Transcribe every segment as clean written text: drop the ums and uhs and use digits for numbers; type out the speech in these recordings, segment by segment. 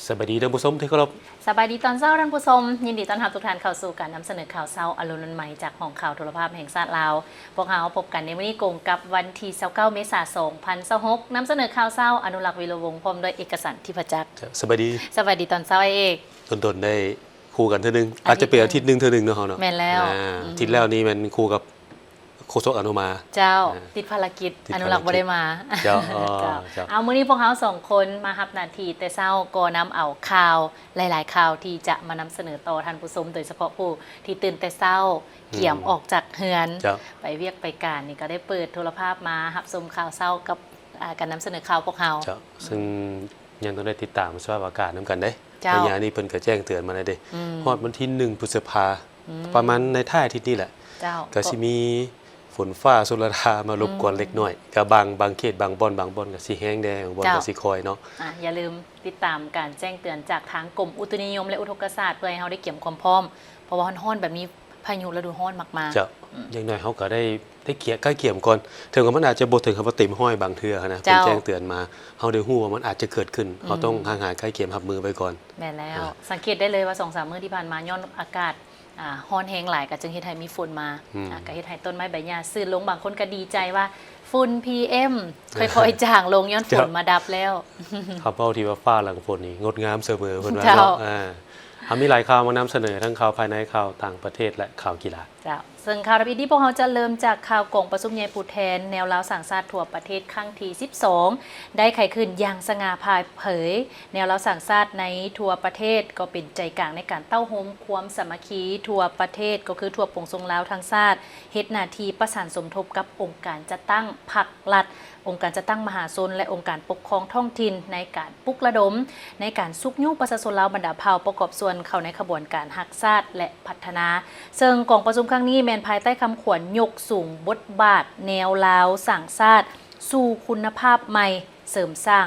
สวัสดีท่านผู้ชมที่เคารพสบายดีตอนเช้าท่านผู้ชมยินดีต้อนรับทุกท่านเข้าสู่การนำเสนอข่าวเช้าอรุณใหม่จากห้องข่าวโทรภาพแห่งชาติลาวพวกเราพบกันในวันนี้กงกับวันที่29เมษายน2026นำเสนอข่าวเช้าอนุรักษ์วิโรวงศ์พร้อมด้วยเอกสารที่ประจักษ์สวัสดีตอนเช้าเอกตนได้คู่กันเท่านึงอาจจะเปลี่ยนอาทิตย์นึงเท่านึงเนาะแม่นแล้วอาทิตย์แล้วนี่มันคู่กับโคศกอนุมาเจ้าติดภารกิจอนุรักษ์บ่ได้มาเจ้าเอามื้อนี้พวกเรา2คนมารับหน้าที่แต่เช้าก็นำเอาข่าวหลายๆข่าวที่จะมานำเสนอต่อท่านผู้ชมโดยเฉพาะผู้ที่ตื่นแต่เช้าเกี่ยมออกจากเฮือนไปเวียกไปการนี่ก็ได้เปิดโทรภาพมารับชมข่าวเช้ากับการนำเสนอข่าวพวกเราซึ่งยังต้องได้ติดตามสภาพอากาศนำกันได้ระยะนี้เพิ่นก็แจ้งเตือนมาได้เด้ฮอดวันที่1พฤษภาประมาณในท้ายอาทิตย์นี้แหละก็สิมีฝนฟ้าสุรดามารบกวนเล็กน้อยกับบางเขตบางบ่อนก็สิแห้งแดงบ่อนก็สิคอยเนาะอย่าลืมติดตามการแจ้งเตือนจากทางกรมอุตุนิยมและอุทกศาสตร์เพื่อให้เฮาได้เก็บความพร้อมเพราะว่าร้อนแบบนี้พายุฤดูร้อนมากๆอย่างน้อยเฮาก็ได้เกี่ยใกล้เกี่ยมก่อนถึงว่ามันอาจจะบ่ถึงคำว่าเต็มห้อยบางเทื่อนะเพิ่นแจ้งเตือนมาเฮาได้ฮู้ว่ามันอาจจะเกิดขึ้นเฮาต้องห่างๆใกล้เกี่ยมรับมือไว้ก่อนแม่นแล้วสังเกตได้เลยว่า 2-3 มื้อที่ผ่านมาย้อนอากาศฮ้อนแห้งหลายก็จึงเฮ็ดให้มีฝุ่นมาก็เฮ็ดให้ต้นไม้ใบหญ้าซื่นลงบางคนก็ดีใจว่าฝุ่น PM ค่อยๆจางลงย้อนฝนมาดับแล้วครับเว้าที่ว่าฟ้าหลังฝนนี่งดงามเสมอเพิ่นว่าเนาะมีหลายข่าวมานำเสนอทั้งข่าวภายในข่าวต่างประเทศและข่าวกีฬาซึ่งข่าวรับที่พวกเราจะเริ่มจากข่าวกองประชุมใหญ่ผู้แทนแนวลาวสั่งชาติทั่วประเทศครั้งที่12ได้ไขขึ้นอย่างสง่าผ่าเผยแนวลาวสั่งชาติในทั่วประเทศก็เป็นใจกลางในการเต้าโฮมความสามัคคีทั่วประเทศก็คือทั่วปวงทรงลาวทั้งชาติเฮ็ดหน้าที่ประสานสมทบกับองค์การจัดตั้งพรรครัฐองค์การจัดตั้งมหาชนและองค์การปกครองท้องถิ่นในการปลุกระดมในการซุกยุ่งประชาชนลาวบรรดาเผ่าประกอบส่วนเข้าในขบวนการรักชาติและพัฒนาซึ่งกองประชุมครั้งนี้แมนภายใต้คำขวัญยกสูงบทบาทแนวลาวสั่งชาติสู่คุณภาพใหม่เสริมสร้าง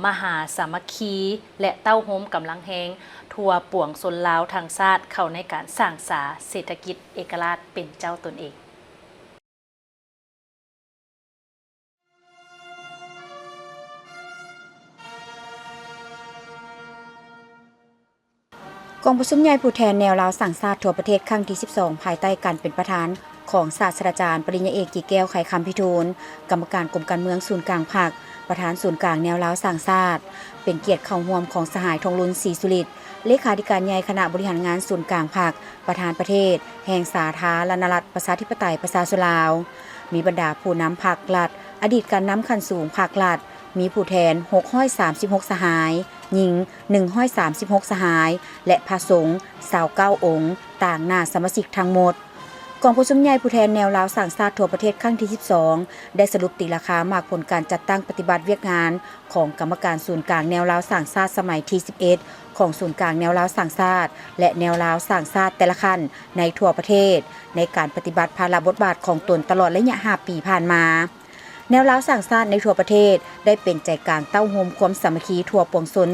มหาสามัคคีและเต้าโฮมกำลังแหงทั่วปวงชนลาวทางชาติเข้าในการสร้างสาเศรษฐกิจเอกราชเป็นเจ้าตนเองกองประชุมใหญ่ผู้แทนแนวลาวสั่งชาติทั่วประเทศครั้งที่12ภายใต้การเป็นประธานของศาสตราจารย์ปริญญาเอกกี่แก้วไขคำพิทูลกรรมการกรมการเมืองศูนย์กลางพรรคประธานศูนย์กลางแนวลาวสั่งชาติเป็นเกียรติเข้าร่วมของสหายทองลุนศรีสุริตเลขาธิการใหญ่คณะบริหารงานศูนย์กลางพรรคประธานประเทศแห่งสาธารณรัฐประชาธิปไตยประชาชนลาวมีบรรดาผู้นำพรรครัฐอดีตการนำขั้นสูงพรรครัฐมีผู้แทน636สหายหญิง136สหายและพระสงฆ์29องค์ต่างหน้าสมาชิกทั้งหมดกองประชุมใหญ่ผู้แทนแนวลาวสั่งชาติทั่วประเทศครั้งที่12ได้สรุปตีราคามากผลการจัดตั้งปฏิบัติเวียกงานของกรรมการศูนย์กลางแนวลาวสั่งชาติสมัยที่11ของศูนย์กลางแนวลาวสั่งชาติและแนวลาวสั่งชาติแต่ละขั้นในทั่วประเทศในการปฏิบัติภาระบทบาทของตนตลอดระยะ5ปีผ่านมาแนวลาวสั่งชาติในทั่วประเทศได้เป็นใจกลางเต้าโฮมความสามัคคีทั่วปวงชน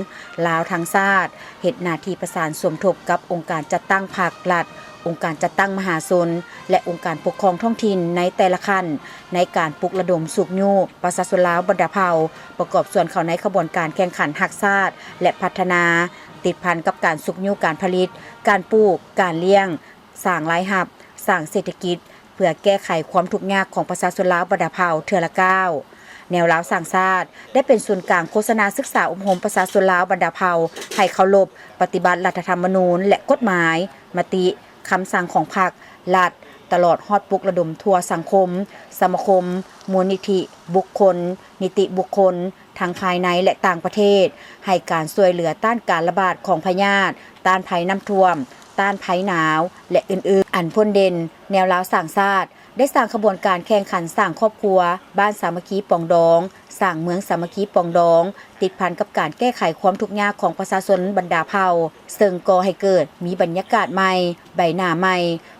ลาวทั้งชาติเฮ็ดหน้าที่ประสานสมทบกับองค์การจัดตั้งพรรครัฐองค์การจัดตั้งมหาชนและองค์การปกครองท้องถิ่นในแต่ละขั้นในการปลุกระดมสุกยู่ประชาชนลาวบรรดาเผ่าประกอบส่วนเข้าในขบวนการแข่งขันรักชาติและพัฒนาติดพันกับการสุกยู่การผลิตการปลูกการเลี้ยงสร้างรายรับสร้างเศรษฐกิจเพื่อแก้ไขความทุกข์ยากของประชาชนลาวบรรดาเผ่าเทื่อละก้าวแนวลาวสั่งชาติได้เป็นศูนย์กลางโฆษณาศึกษาอบรมประชาชนลาวบรรดาเผ่าให้เคารพปฏิบัติรัฐธรรมนูญและกฎหมายมติคำสั่งของพรรครัฐตลอดฮอดปลุกระดมทั่วสังคมสมาคมมูลนิธิบุคคลนิติบุคคลทั้งภายในและต่างประเทศให้การช่วยเหลือต้านการระบาดของพยาธิต้านภัยน้ำท่วมต้านภัยหนาวและอื่นๆอันพ้นเด่นแนวลาวสั่งชาติได้สร้างขบวนการแข่งขันสร้างครอบครัวบ้านสามัคคีปองดองสร้างเมืองสามัคคีปองดองติดพันกับการแก้ไขความทุกข์ยากของประชาชนบรรดาเผ่าซึ่งก่อให้เกิดมีบรรยากาศใหม่ใบหน้าใหม่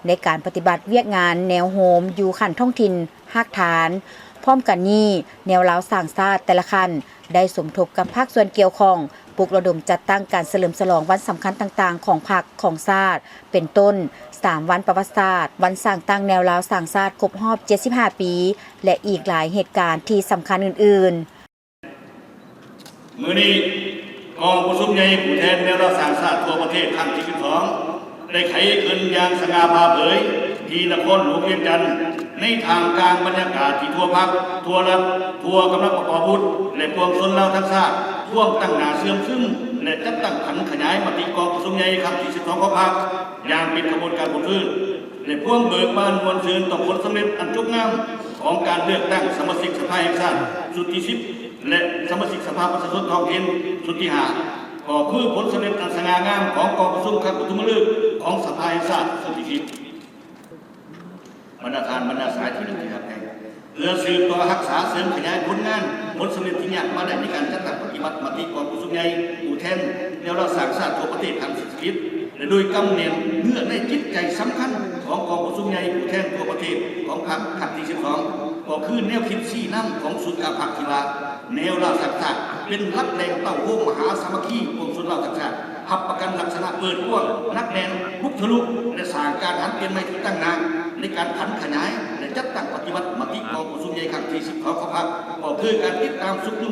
ในการปฏิบัติเวียกงานแนวโฮมอยู่ขั้นท้องถิ่นภาคฐานพร้อมกันนี้แนวลาวสั่งชาติแต่ละขั้นได้สมทบกับภาคส่วนเกี่ยวข้องปลุกระดมจัดตั้งการเฉลิมฉลองวันสำคัญต่างๆของพรรคของชาติเป็นต้น3วันประวัติศาสตร์วันสร้างตั้งแนวลาวสั่งชาติครบรอบ75ปีและอีกหลายเหตุการณ์ที่สำคัญอื่นๆมื้อนี้พ กองประชุมใหญ่ผู้แทนแนวรักษาชาติทั่วประเทศครั้งที่12ได้ไขขึ้นอย่างสง่าผ่าเผยที่นครหลวงเวียงจันทร์ในทางกลางบรรยากาศที่ทั่วภาคทั่วรัฐทั่วกำลังประกอบวุฒิและปวงชนเราทั้งชาติร่วมตั้งหน้าเสื่อมซึ่งและจัดตั้งขันขยายมติกองประชุมใหญ่ครั้งที่12ของพรรคอย่างเป็นกระบวนการผลพื้นและพ่วงเบิกบานมวลชื่นต่อผลสำเร็จอันงดงามของการเลือกตั้งสมาชิกสภาแห่งชาติสุดที่10และสมาชิกสภาประชาชนท้องถิ่นสุดที่5ก็คือผลสำเร็จอันสง่างามของกองประชุมครั้งปฐมฤกษ์ของสภาแห่งชาติสุดที่10บรรดาทานบรรดาสายที่นี่ครับเพื่อสืบต่อรักษาเสริมขยายผลงานผลสำเร็จที่เนี่ยมาได้ในการจัดตั้งปฏิบัติมติกองประชุมใหญ่ผู้แทนแนวรักษาชาติทั่วประเทศทางเศรษฐกิจและโดยกำเนิดเนื้อในจิตใจสำคัญของกองประชุมใหญ่ผู้แทนทั่วประเทศของพรรคครั้งที่12ก็คือแนวคิดชี้นำของศูนย์การพรรคที่ว่าแนวรักษาชาติเป็นหลักแหล่งเต้าหู้มหาสามัคคีของชนเราทั้งชาติหับประกันลักษณะเปิดกว้างนักแน่นบุกทะลุและสร้างการหันเปลี่ยนใหม่ที่ตั้งนานในการขันขยายและจัดตั้งปฏิบัติมติกองประชุมใหญ่ครั้งที่10ของพรรคก็คือการติดตามสุขดู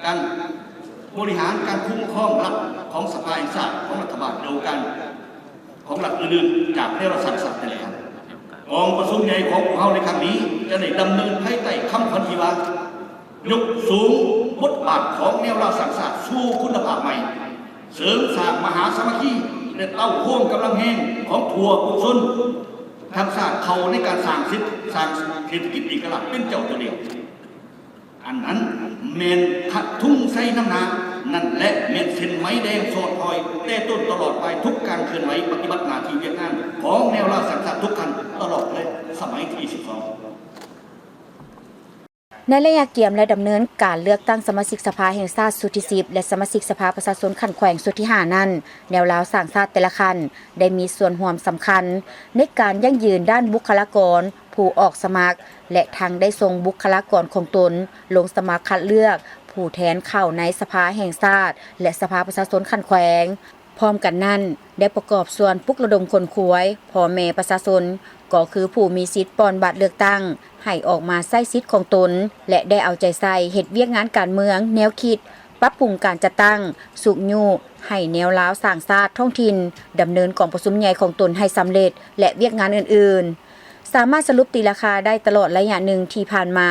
การบริหารการคุ้มครองรัฐของสภาแห่งชาติของรัฐบาลเดียวกันของหลักอื่นๆจากแนวรักษาชาตินั่นแหละกองประชุมใหญ่ของพวกเราในครั้งนี้จะได้ดำเนินภายใต้คำพันธีว่ายกสูงบทบาทของแนวรักษาชาติสู่คุณภาพใหม่เสริมสร้างมหาสามัคคีและเต้าห่วงกำลังแห่งของทั่วผู้ชนทั้งชาติเขาในการสร้างเศรษฐกิจเอกลักษณ์เป็นเจ้าตัวเดียวอันนั้นเมนทัดทุ่งใส่น้ำหนานั่นและเมนเส้นไม้แดงโซดพอยแต่ต้นตลอดไปทุกการเคลื่อนไหวปฏิบัติหน้าที่เวียกงานของแนวราษฎรทุกขั้นตลอดเลยสมัยที่12ในระยะเกี่ยมและดำเนินการเลือกตั้งสมาชิกสภาแห่งชาติสุดที่10และสมาชิกสภาประชาชนขันแขวงสุดที่5นั้นแนวราวสร้างชาติแต่ละคันได้มีส่วนร่วมสำคัญในการยั่งยืนด้านบุคลากรผู้ออกสมัครและทางได้ทรงบุคลากรของตนลงสมัครคัดเลือกผู้แทนเข้าในสภาแห่งชาติและสภาประชาชนขันแขวงพร้อมกันนั้นได้ประกอบส่วนปลุกระดมคนขวยพ่อแม่ประชาชนก็คือผู้มีสิทธิ์ปอนบัตรเลือกตั้งให้ออกมาใช้สิทธิ์ของตนและได้เอาใจใส่เฮ็ดเวียกงานการเมืองแนวคิดปรับปรุงการจัดตั้งสุกยูให้แนวลาวสร้างชาติท้องถิ่นดำเนินกองประชุมใหญ่ของตนให้สำเร็จและเวียกงานอื่นๆสามารถสรุปตีราคาได้ตลอดระยะหนึ่งที่ผ่านมา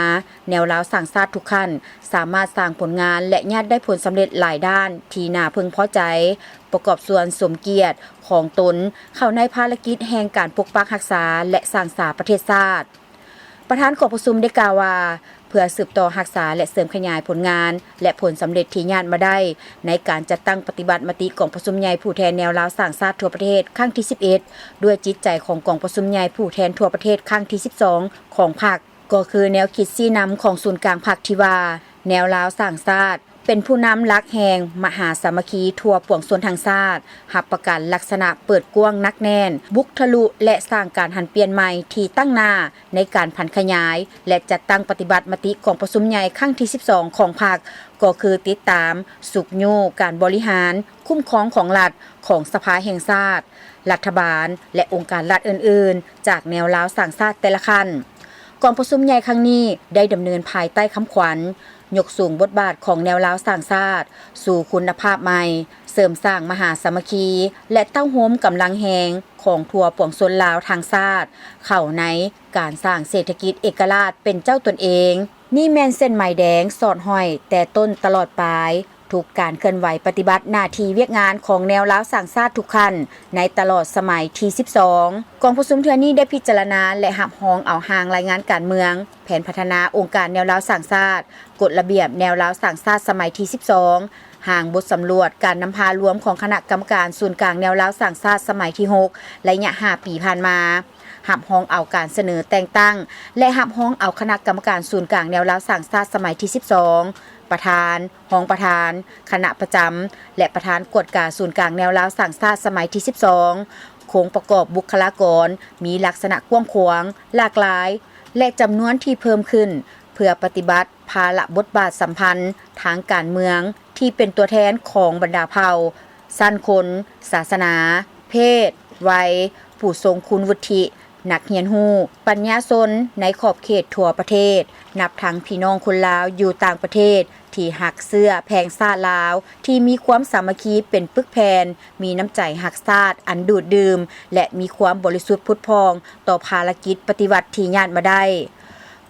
แนวลาวสร้างชาติทุกขั้นสามารถสร้างผลงานและญาติได้ผลสำเร็จหลายด้านที่น่าพึงพอใจประกอบส่วนสมเกียรติของตนเข้าในภารกิจแห่งการปกปักรักษาและสร้างสรรค์ประเทศชาติประธานกองประชุมได้กล่าวว่าเพื่อสืบต่อรักษาและเสริมขยายผลงานและผลสำเร็จที่ญาติมาได้ในการจัดตั้งปฏิบัติมติกองประชุมใหญ่ผู้แทนแนวลาวสร้างชาติทั่วประเทศครั้งที่11ด้วยจิตใจของกองประชุมใหญ่ผู้แทนทั่วประเทศครั้งที่12ของพรรคก็คือแนวคิดชี้นำของศูนย์กลางพรรคที่ว่าแนวลาวสร้างชาติเป็นผู้นำลักแห่งมหาสามัคคีทั่วปวงชนทางชาติหับประกันลักษณะเปิดกว้างนักแน่นบุกทะลุและสร้างการหันเปลี่ยนใหม่ที่ตั้งหน้าในการผันขยายและจัดตั้งปฏิบัติมติของประชุมใหญ่ครั้งที่12ของพรรคก็คือติดตามสุกยูการบริหารคุ้มครองของรัฐของสภาแห่งชาติรัฐบาลและองค์การรัฐอื่นๆจากแนวลาวสร้างชาติแต่ละขั้นกองประชุมใหญ่ครั้งนี้ได้ดำเนินภายใต้คำขวัญยกสูงบทบาทของแนวลาวสร้างชาติสู่คุณภาพใหม่เสริมสร้างมหาสามัคคีและเต้าโฮมกำลังแหงของทั่วปวงชนลาวทางชาติเข้าในการสร้างเศรษฐกิจเอกราชเป็นเจ้าตนเองนี่แม่นเส้นไหมแดงสอดห้อยแต่ต้นตลอดปลายทุกการเคลื่อนไหวปฏิบัติหน้าที่เวียกงานของแนวลาวสร้างชาติทุกขั้นในตลอดสมัยที่12กองประชุมเทื่อนี้ได้พิจารณาและหับห้องเอาหางรายงานการเมืองแผนพัฒนาองค์การแนวลาวสร้างชาติกฎระเบียบแนวลาวสร้างชาติสมัยที่12ห่างบทสำรวจการนำพารวมของคณะกรรมการศูนย์กลางแนวลาวสร้างชาติสมัยที่6ระยะ5ปีผ่านมาหับห้องเอาการเสนอแต่งตั้งและหับห้องเอาคณะกรรมการศูนย์กลางแนวลาวสร้างชาติสมัยที่12ประธานรองประธานคณะประจำและประธานกฎการศูนย์กลางแนวลาวสร้างชาติสมัยที่12โครงประกอบบุคลากรมีลักษณะกว้างขวางหลากหลายและจำนวนที่เพิ่มขึ้นเพื่อปฏิบัติภาระบทบาทสัมพันธ์ทางการเมืองที่เป็นตัวแทนของบรรดาเผ่าสั้นคนศาสนาเพศวัยผู้ทรงคุณวุฒินักเรียนรู้ปัญญาชนในขอบเขตทั่วประเทศนับทั้งพี่น้องคนลาวอยู่ต่างประเทศ ที่หักเสื้อแพงชาติลาวที่มีความสามัคคีเป็นปึกแผ่นมีน้ำใจหักชาติอันดูดดื่มและมีความบริสุทธิ์ผุดพองต่อภารกิจปฏิวัติที่ญาติมาได้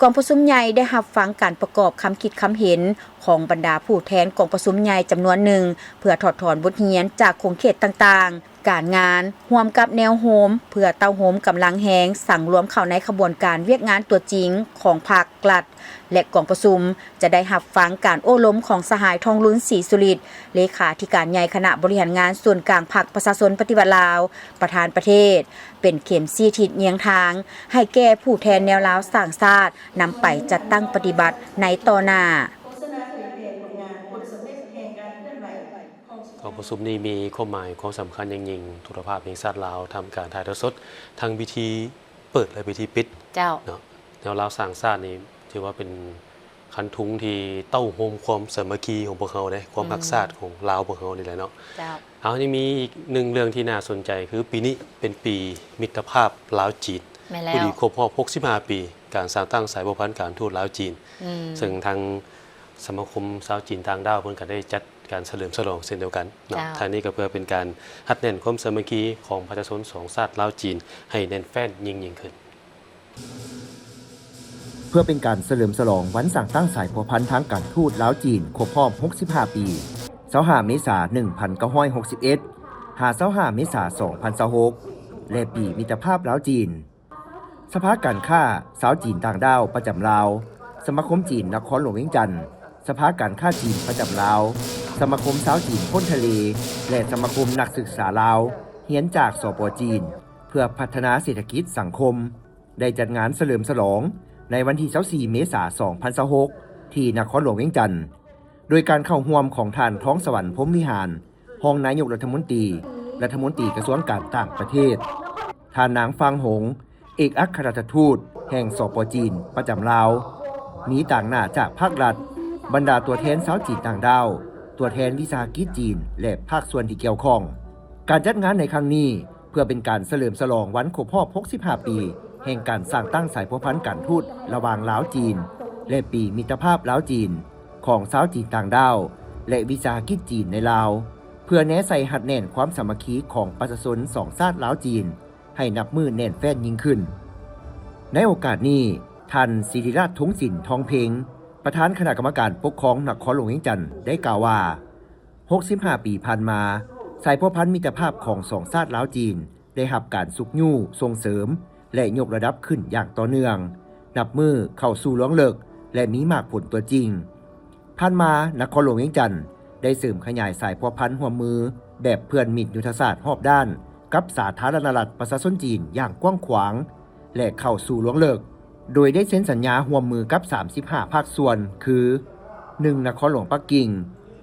กองประชุมใหญ่ได้รับฟังการประกอบคำคิดคำเห็นของบรรดาผู้แทนกองประชุมใหญ่จำนวนหนึ่งเพื่อถอดถอนบทเรียนจากคงเขตต่างๆการงานร่วมกับแนวโฮมเพื่อเต้าโฮมกำลังแหงสั่งรวมเข้าในขบวนการเวียกงานตัวจริงของภาครัฐและกองประชุมจะได้รับฟังการโอ้ล้มของสหายทองลุ้นศรีสุริตเลขาธิการใหญ่คณะบริหารงานส่วนกลางพรรคประชาชนปฏิวัติลาวประธานประเทศเป็นเข็มซี่ทิศเยียงทางให้แก่ผู้แทนแนวลาวสร้างชาตินำไปจัดตั้งปฏิบัติในต่อหน้ากองประชุมนี้มีความหมายความสำคัญอย่างยิ่งทุกภาพแห่งชาติลาวทำการถ่ายทอดสดทั้งพิธีเปิดและพิธีปิดเจ้าเนาะแนวลาวสร้างชาตินี่ถือว่าเป็นคันทุงที่เต้าโฮมความสามัคคีของพวกเขาได้ความรักชาติของลาวพวกเขานี่แหละเนาะเจ้าเอานี่มีอีกหนึ่งเรื่องที่น่าสนใจคือปีนี้เป็นปีมิตรภาพลาวจีนพอดีครบรอบ65 ปีการสร้างตั้งสายสัมพันธ์การทูตลาวจีนซึ่งทางสมาคมชาวจีนต่างดาวเพิ่นก็ได้จัดการเฉลิมฉลองเช่นเดียวกันเนาะทางนี้ก็เพื่อเป็นการฮัดแน่นความสามัคคีของประชาชนสองชาติลาวจีนให้แน่นแฟ้นยิ่งขึ้นเพื่อเป็นการเฉลิมฉลองวันสร้างตั้งสายพัวพันธ์ทางการทูตลาวจีนครบรอบ65 ปี25 เมษายน 1961 25 เมษายน 2026 และปีมิตรภาพลาวจีนสภาการค้าชาวจีนต่างดาวประจำลาวสมาคมจีนนครหลวงเวียงจันทน์สภาการค้าจีนประจำลาวสมาคมชาวจีนพ้นทะเลและสมาคมนักศึกษาลาวเรียนจากสป.จีนเพื่อพัฒนาเศรษฐกิจสังคมได้จัดงานเฉลิมฉลองในวันที่ 24 เมษายน 2026 ที่นครหลวงเวียงจันทน์โดยการเข้าร่วมของท่านท้องสวรรค์พรหมวิหารรองนายกรัฐมนตรีกระทรวงการต่างประเทศท่านนางฟางหงเอกอัครราชทูตแห่งสป.จีนประจำลาวมีต่างหน้าจากภาครัฐบรรดาตัวแทนชาวจีนต่างดาวตัวแทนวิสาหกิจจีนและภาคส่วนที่เกี่ยวข้องการจัดงานในครั้งนี้เพื่อเป็นการเฉลิมฉลองวันครบรอบ65 ปีแห่งการสร้างตั้งสายพัวพันธ์การทูตระหว่างลาวจีนและปีมิตรภาพลาวจีนของชาวจีนต่างดาวและวิสาหกิจจีนในลาวเพื่อแนะใส่หัดแน่นความสามัคคีของประชาชนสองชาติลาวจีนให้นับมือแน่นแฟ้นยิ่งขึ้นในโอกาสนี้ท่านศิริราช ทงศิลป์ทองเพ็งประธานคณะกรรมการปกครองนครหลวงเวียงจันทน์ได้กล่าวว่า65 ปีผ่านมาสายพัวพันธ์มิตรภาพของสองชาติลาวจีนได้รับการสุขยู่ส่งเสริมและยกระดับขึ้นอย่างต่อเนื่องนับมือเข้าสู่หลวงเลิกและมีมากผลตัวจริงผ่านมานครหลวงเวียงจันทน์ได้เสริมขยายสายพัวพันธ์ร่วมมือแบบเพื่อนมิตรยุทธศาสตร์รอบด้านกับสาธารณรัฐประชาชนจีนอย่างกว้างขวางและเข้าสู่หลวงเลิกโดยได้เซ็นสัญญาร่วมมือกับ35ภาคส่วนคือ1นครหลวงปักกิ่ง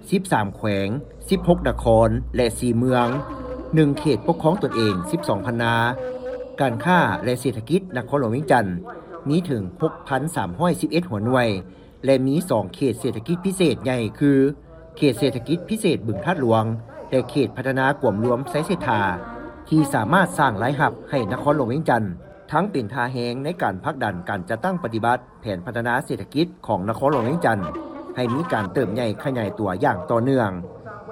13แขวง16นครและ4เมือง1เขตปกครองตนเอง12 พรรณาการค้าและเศรษฐกิจนครหลวงเวียงจันทน์มีถึง 6,311 หัวหน่วยและมี2เขตเศรษฐกิจพิเศษใหญ่คือเขตเศรษฐกิจพิเศษบึงธาตุหลวงและเขตพัฒนากวมรวมไซเสถาที่สามารถสร้างรายรับให้นครหลวงเวียงจันทน์ทั้งเป็นท่าแหงในการผลักดันการจัดตั้งปฏิบัติแผนพัฒนาเศรษฐกิจของนครหลวงเวียงจันทน์ให้มีการเติบใหญ่ขยายตัวอย่างต่อเนื่อง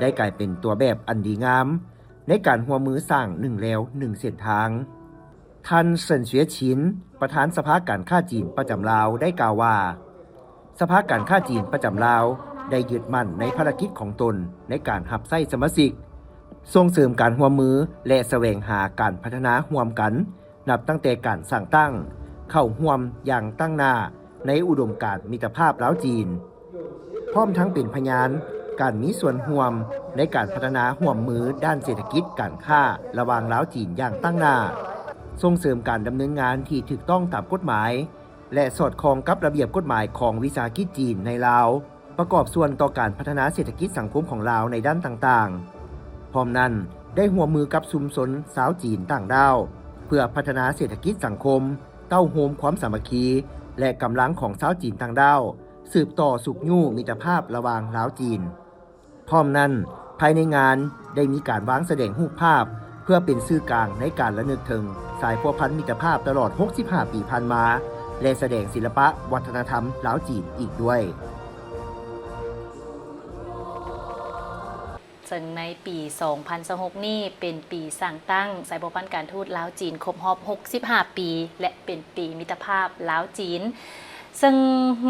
ได้กลายเป็นตัวแบบอันดีงามในการร่วมมือสร้าง1แล้ว1เส้นทางท่านเซินเสวียชินประธานสภาการค้าจีนประจำลาวได้กล่าวว่าสภาการค้าจีนประจำลาวได้ยึดมั่นในภารกิจของตนในการรับใช้สมาชิกส่งเสริมการร่วมมือและแสวงหาการพัฒนาร่วมกันนับตั้งแต่การสร้างตั้งเข้าร่วมอย่างตั้งหน้าในอุดมการณ์มิตรภาพลาวจีนพร้อมทั้งเป็นพยานการมีส่วนร่วมในการพัฒนาร่วมมือด้านเศรษฐกิจการค้าระหว่างลาวจีนอย่างตั้งหน้าส่งเสริมการดำเนินงานที่ถูกต้องตามกฎหมายและสอดคล้องกับระเบียบกฎหมายของวิสาหกิจจีนในลาวประกอบส่วนต่อการพัฒนาเศรษฐกิจสังคมของลาวในด้านต่างๆพร้อมนั้นได้ร่วมมือกับชุมชนชาวจีนต่างดาวเพื่อพัฒนาเศรษฐกิจสังคมเต้าโฮมความสามัคคีและกำลังของชาวจีนต่างดาวสืบต่อสุขยู่มิตรภาพระหว่างลาวจีนพร้อมนั้นภายในงานได้มีการวางแสดงรูปภาพเพื่อเป็นสื่อกลางในการระลึกถึงสายพัวพันธ์มิตรภาพตลอด65 ปีผ่านมาและแสดงศิลปะวัฒนธรรมลาวจีนอีกด้วย ซึ่งในปี 2026 นี่เป็นปีสร้างตั้งสายสัมพันธ์การทูตลาวจีนครบรอบ65 ปี และเป็นปีมิตรภาพลาวจีนซึ่ง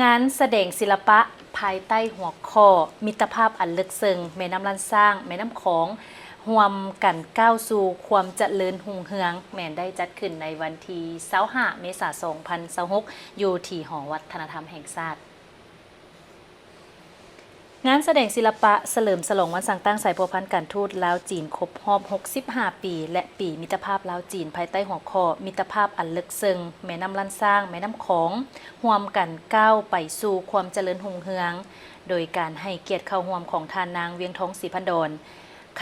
งานแสดงศิลปะภายใต้หัวข้อมิตรภาพอันลึกซึ้งแม่น้ำลันสร้างแม่น้ำของร่วมกันก้าวสู่ความเจริญรุ่งเรืองแม่นได้จัดขึ้นในวันที่25 เมษายน 2026 อยู่ที่หอวัฒนธรรมแห่งชาติงานแสดงศิลปะเฉลิมฉลองวันสร้างตั้งสายสัมพันธ์การทูตลาวจีนครบรอบ65 ปีและปีมิตรภาพลาวจีนภายใต้หัวข้อมิตรภาพอันลึกซึ้งแม่น้ำลันสร้างแม่น้ำของร่วมกันก้าวไปสู่ความเจริญรุ่งเรืองโดยการให้เกียรติเข้าร่วมของทานนางเวียงทองศรีพันดร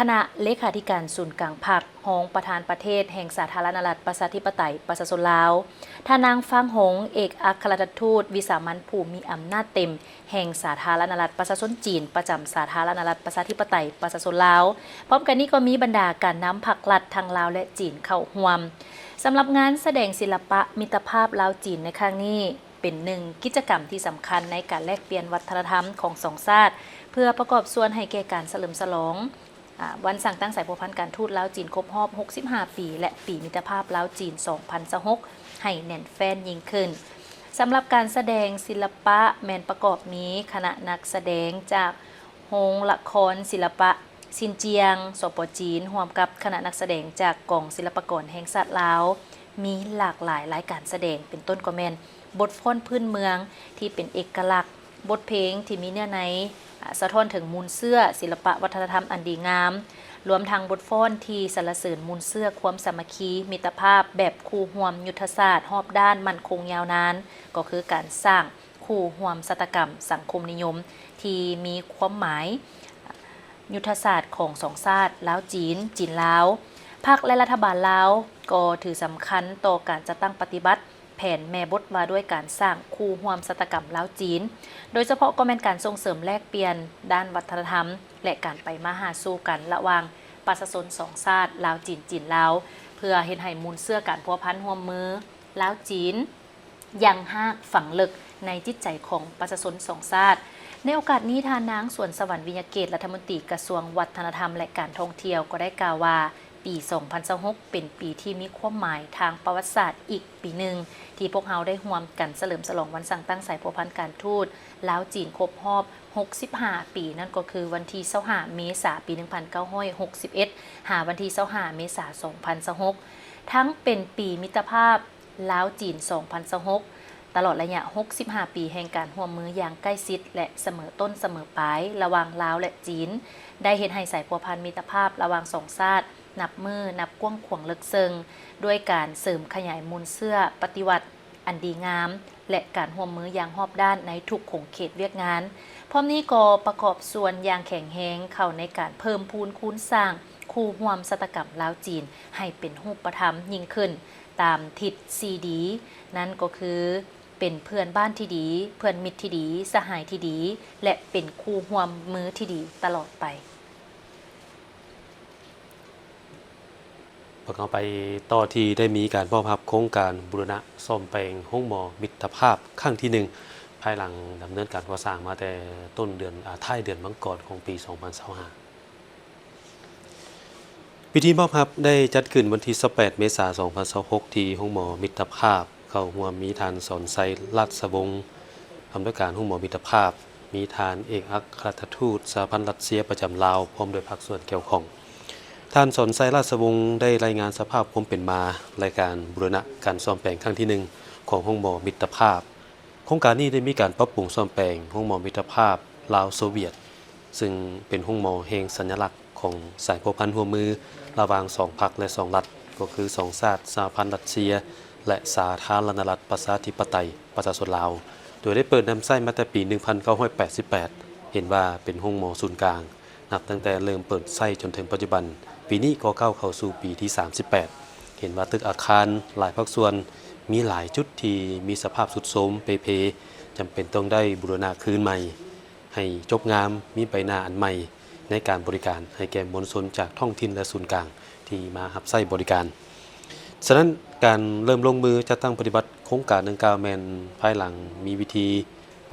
คณะเลขาธิการศูนย์กลางภาครองประธานประเทศแห่งสาธารณรัฐประชาธิปไตยประชาชนลาวท่านางฟางหงเอกอัครราชทูตวิสามัญผู้มีอำนาจเต็มแห่งสาธารณรัฐประชาชนจีนประจำสาธารณรัฐประชาธิปไตยประชาชนลาวพร้อมกันนี้ก็มีบรรดาการนำผักลัดทางลาวและจีนเข้าร่วมสำหรับงานแสดงศิลปะมิตรภาพลาวจีนในครั้งนี้เป็นหนึ่งกิจกรรมที่สำคัญในการแลกเปลี่ยนวัฒนธรรมของสองชาติเพื่อประกอบส่วนให้แก่การเฉลิมฉลองวันสร้างตั้งสายสัมพันธ์การทูตลาวจีนครบรอบ65 ปีและปีมิตรภาพลาวจีน 2026 ให้แน่นแฟ้นยิ่งขึ้นสำหรับการแสดงศิลปะแมนประกอบนี้คณะนักแสดงจากโรงละครศิลปะซินเจียงสปจีนร่วมกับคณะนักแสดงจากกองศิลปากรแห่งชาติลาวมีหลากหลายรายการแสดงเป็นต้นก็แม่นบทฟ้อนพื้นเมืองที่เป็นเอกลักษณ์บทเพลงที่มีเนื้อในสะท้อนถึงมูลเสื้อศิลปะวัฒนธรรมอันดีงามรวมทั้งบทฟ้อนที่สรรเสริญมูลเสื้อความสามัคคีมิตรภาพแบบคู่ร่วมยุทธศาสตร์รอบด้านมั่นคงยาวนานก็คือการสร้างคู่ร่วมศัตรกรรมสังคมนิยมที่มีความหมายยุทธศาสตร์ของสองชาติลาวจีนจีนลาวพรรคและรัฐบาลลาวก็ถือสำคัญต่อการจัดตั้งปฏิบัติแผนแม่บทว่าด้วยการสร้างคู่ร่วมศัตรกรรมลาวจีนโดยเฉพาะก็เป็นการส่งเสริมแลกเปลี่ยนด้านวัฒนธรรมและการไปมาหาสู่กันระหว่างประชาชนสองชาติลาวจีนจีนลาวเพื่อเฮ็ดให้มูลเสื้อการพัวพันร่วมมือลาวจีนยังหากฝังลึกในจิตใจของประชาชนสองชาติในโอกาสนี้ทานนางสวนสวรรค์วิญญาเกตรัฐมนตรีกระทรวงวัฒนธรรมและการท่องเที่ยวก็ได้กล่าวว่าปี 2026 เป็นปีที่มีความหมายทางประวัติศาสตร์อีกปีหนึ่งที่พวกเราได้ร่วมกันเฉลิมฉลองวันสร้างตั้งสายสัมพันธ์การทูตลาวจีนครบรอบ65 ปีนั่นก็คือวันที่25 เมษายน ปี 1961 หาวันที่25 เมษายน 2026 ทั้งเป็นปีมิตรภาพลาวจีน 2026 ตลอดระยะ 65 ปีแห่งการร่วมมืออย่างใกล้ชิดและเสมอต้นเสมอปลายระหว่างลาวและจีนได้เฮ็ดให้สายพัวพันมิตรภาพระหว่างสองชาตินับมือนับกว้างขวางลึกซึ้งด้วยการเสริมขยายมูลเสื้อปฏิวัติอันดีงามและการร่วมมืออย่างรอบด้านในทุกขงเขตเวียกงานพร้อมนี้ก็ประกอบส่วนอย่างแข็งแรงเข้าในการเพิ่มพูนคูณสร้างคู่ร่วมศัตรกรรมลาวจีนให้เป็นรูปธรรมยิ่งขึ้นตามทิศ4Dนั่นก็คือเป็นเพื่อนบ้านที่ดีเพื่อนมิตรที่ดีสหายที่ดีและเป็นคู่ร่วมมือที่ดีตลอดไปพวกเราไปต่อที่ได้มีการมอบรับโครงการบูรณะซ่อมแปลงห้องหมอมิตรภาพครั้งที่1ภายหลังดำเนินการก่อสร้างมาแต่ต้นเดือนท้ายเดือนมังกรของปี 2025พิธีมอบรับได้จัดขึ้นวันที่ 18 เมษายน 2026 ที่ห้องหมอมิตรภาพเข้าร่วมมีทานสอนไซราชวงศ์อำนวยการห้องหมอมิตรภาพมีทานเอกอัครราชทูตสหพันธ์รัสเซียประจำลาวพร้อมด้วยภาคส่วนเกี่ยวข้องท่านสอนไซราชวงศ์ได้รายงานสภาพความเป็นมารายการบูรณะการซ่อมแปลงครั้งที่1ของห้องหมอมิตรภาพโครงการนี้ได้มีการปรับปรุงซ่อมแปลงห้องหมอมิตรภาพลาวโซเวียตซึ่งเป็นห้องหมอแห่งสัญลักษณ์ของสายพัวพันร่วมมือระหว่าง2พรรคและ2รัฐก็คือ2ชาติสหพันธ์รัสเซียและสาธารณรัฐประชาธิปไตยประชาชนลาวโดยได้เปิดนำใช้มาแต่ปี 1988 เห็นว่าเป็นห้องหมอศูนย์กลางนับตั้งแต่เริ่มเปิดใช้จนถึงปัจจุบันปีนี้ก็เข้าสู่ปีที่ 38 เห็นว่าตึกอาคารหลายภาคส่วนมีหลายจุดที่มีสภาพทรุดโทรมเปจำเป็นต้องได้บูรณะคืนใหม่ให้จบงามมีใบหน้าอันใหม่ในการบริการให้แก่มวลชนจากท้องถิ่นและศูนย์กลางที่มารับใช้บริการฉะนั้นการเริ่มลงมือจัดตั้งปฏิบัติโครงการดังกล่าวแม่นภายหลังมีวิธี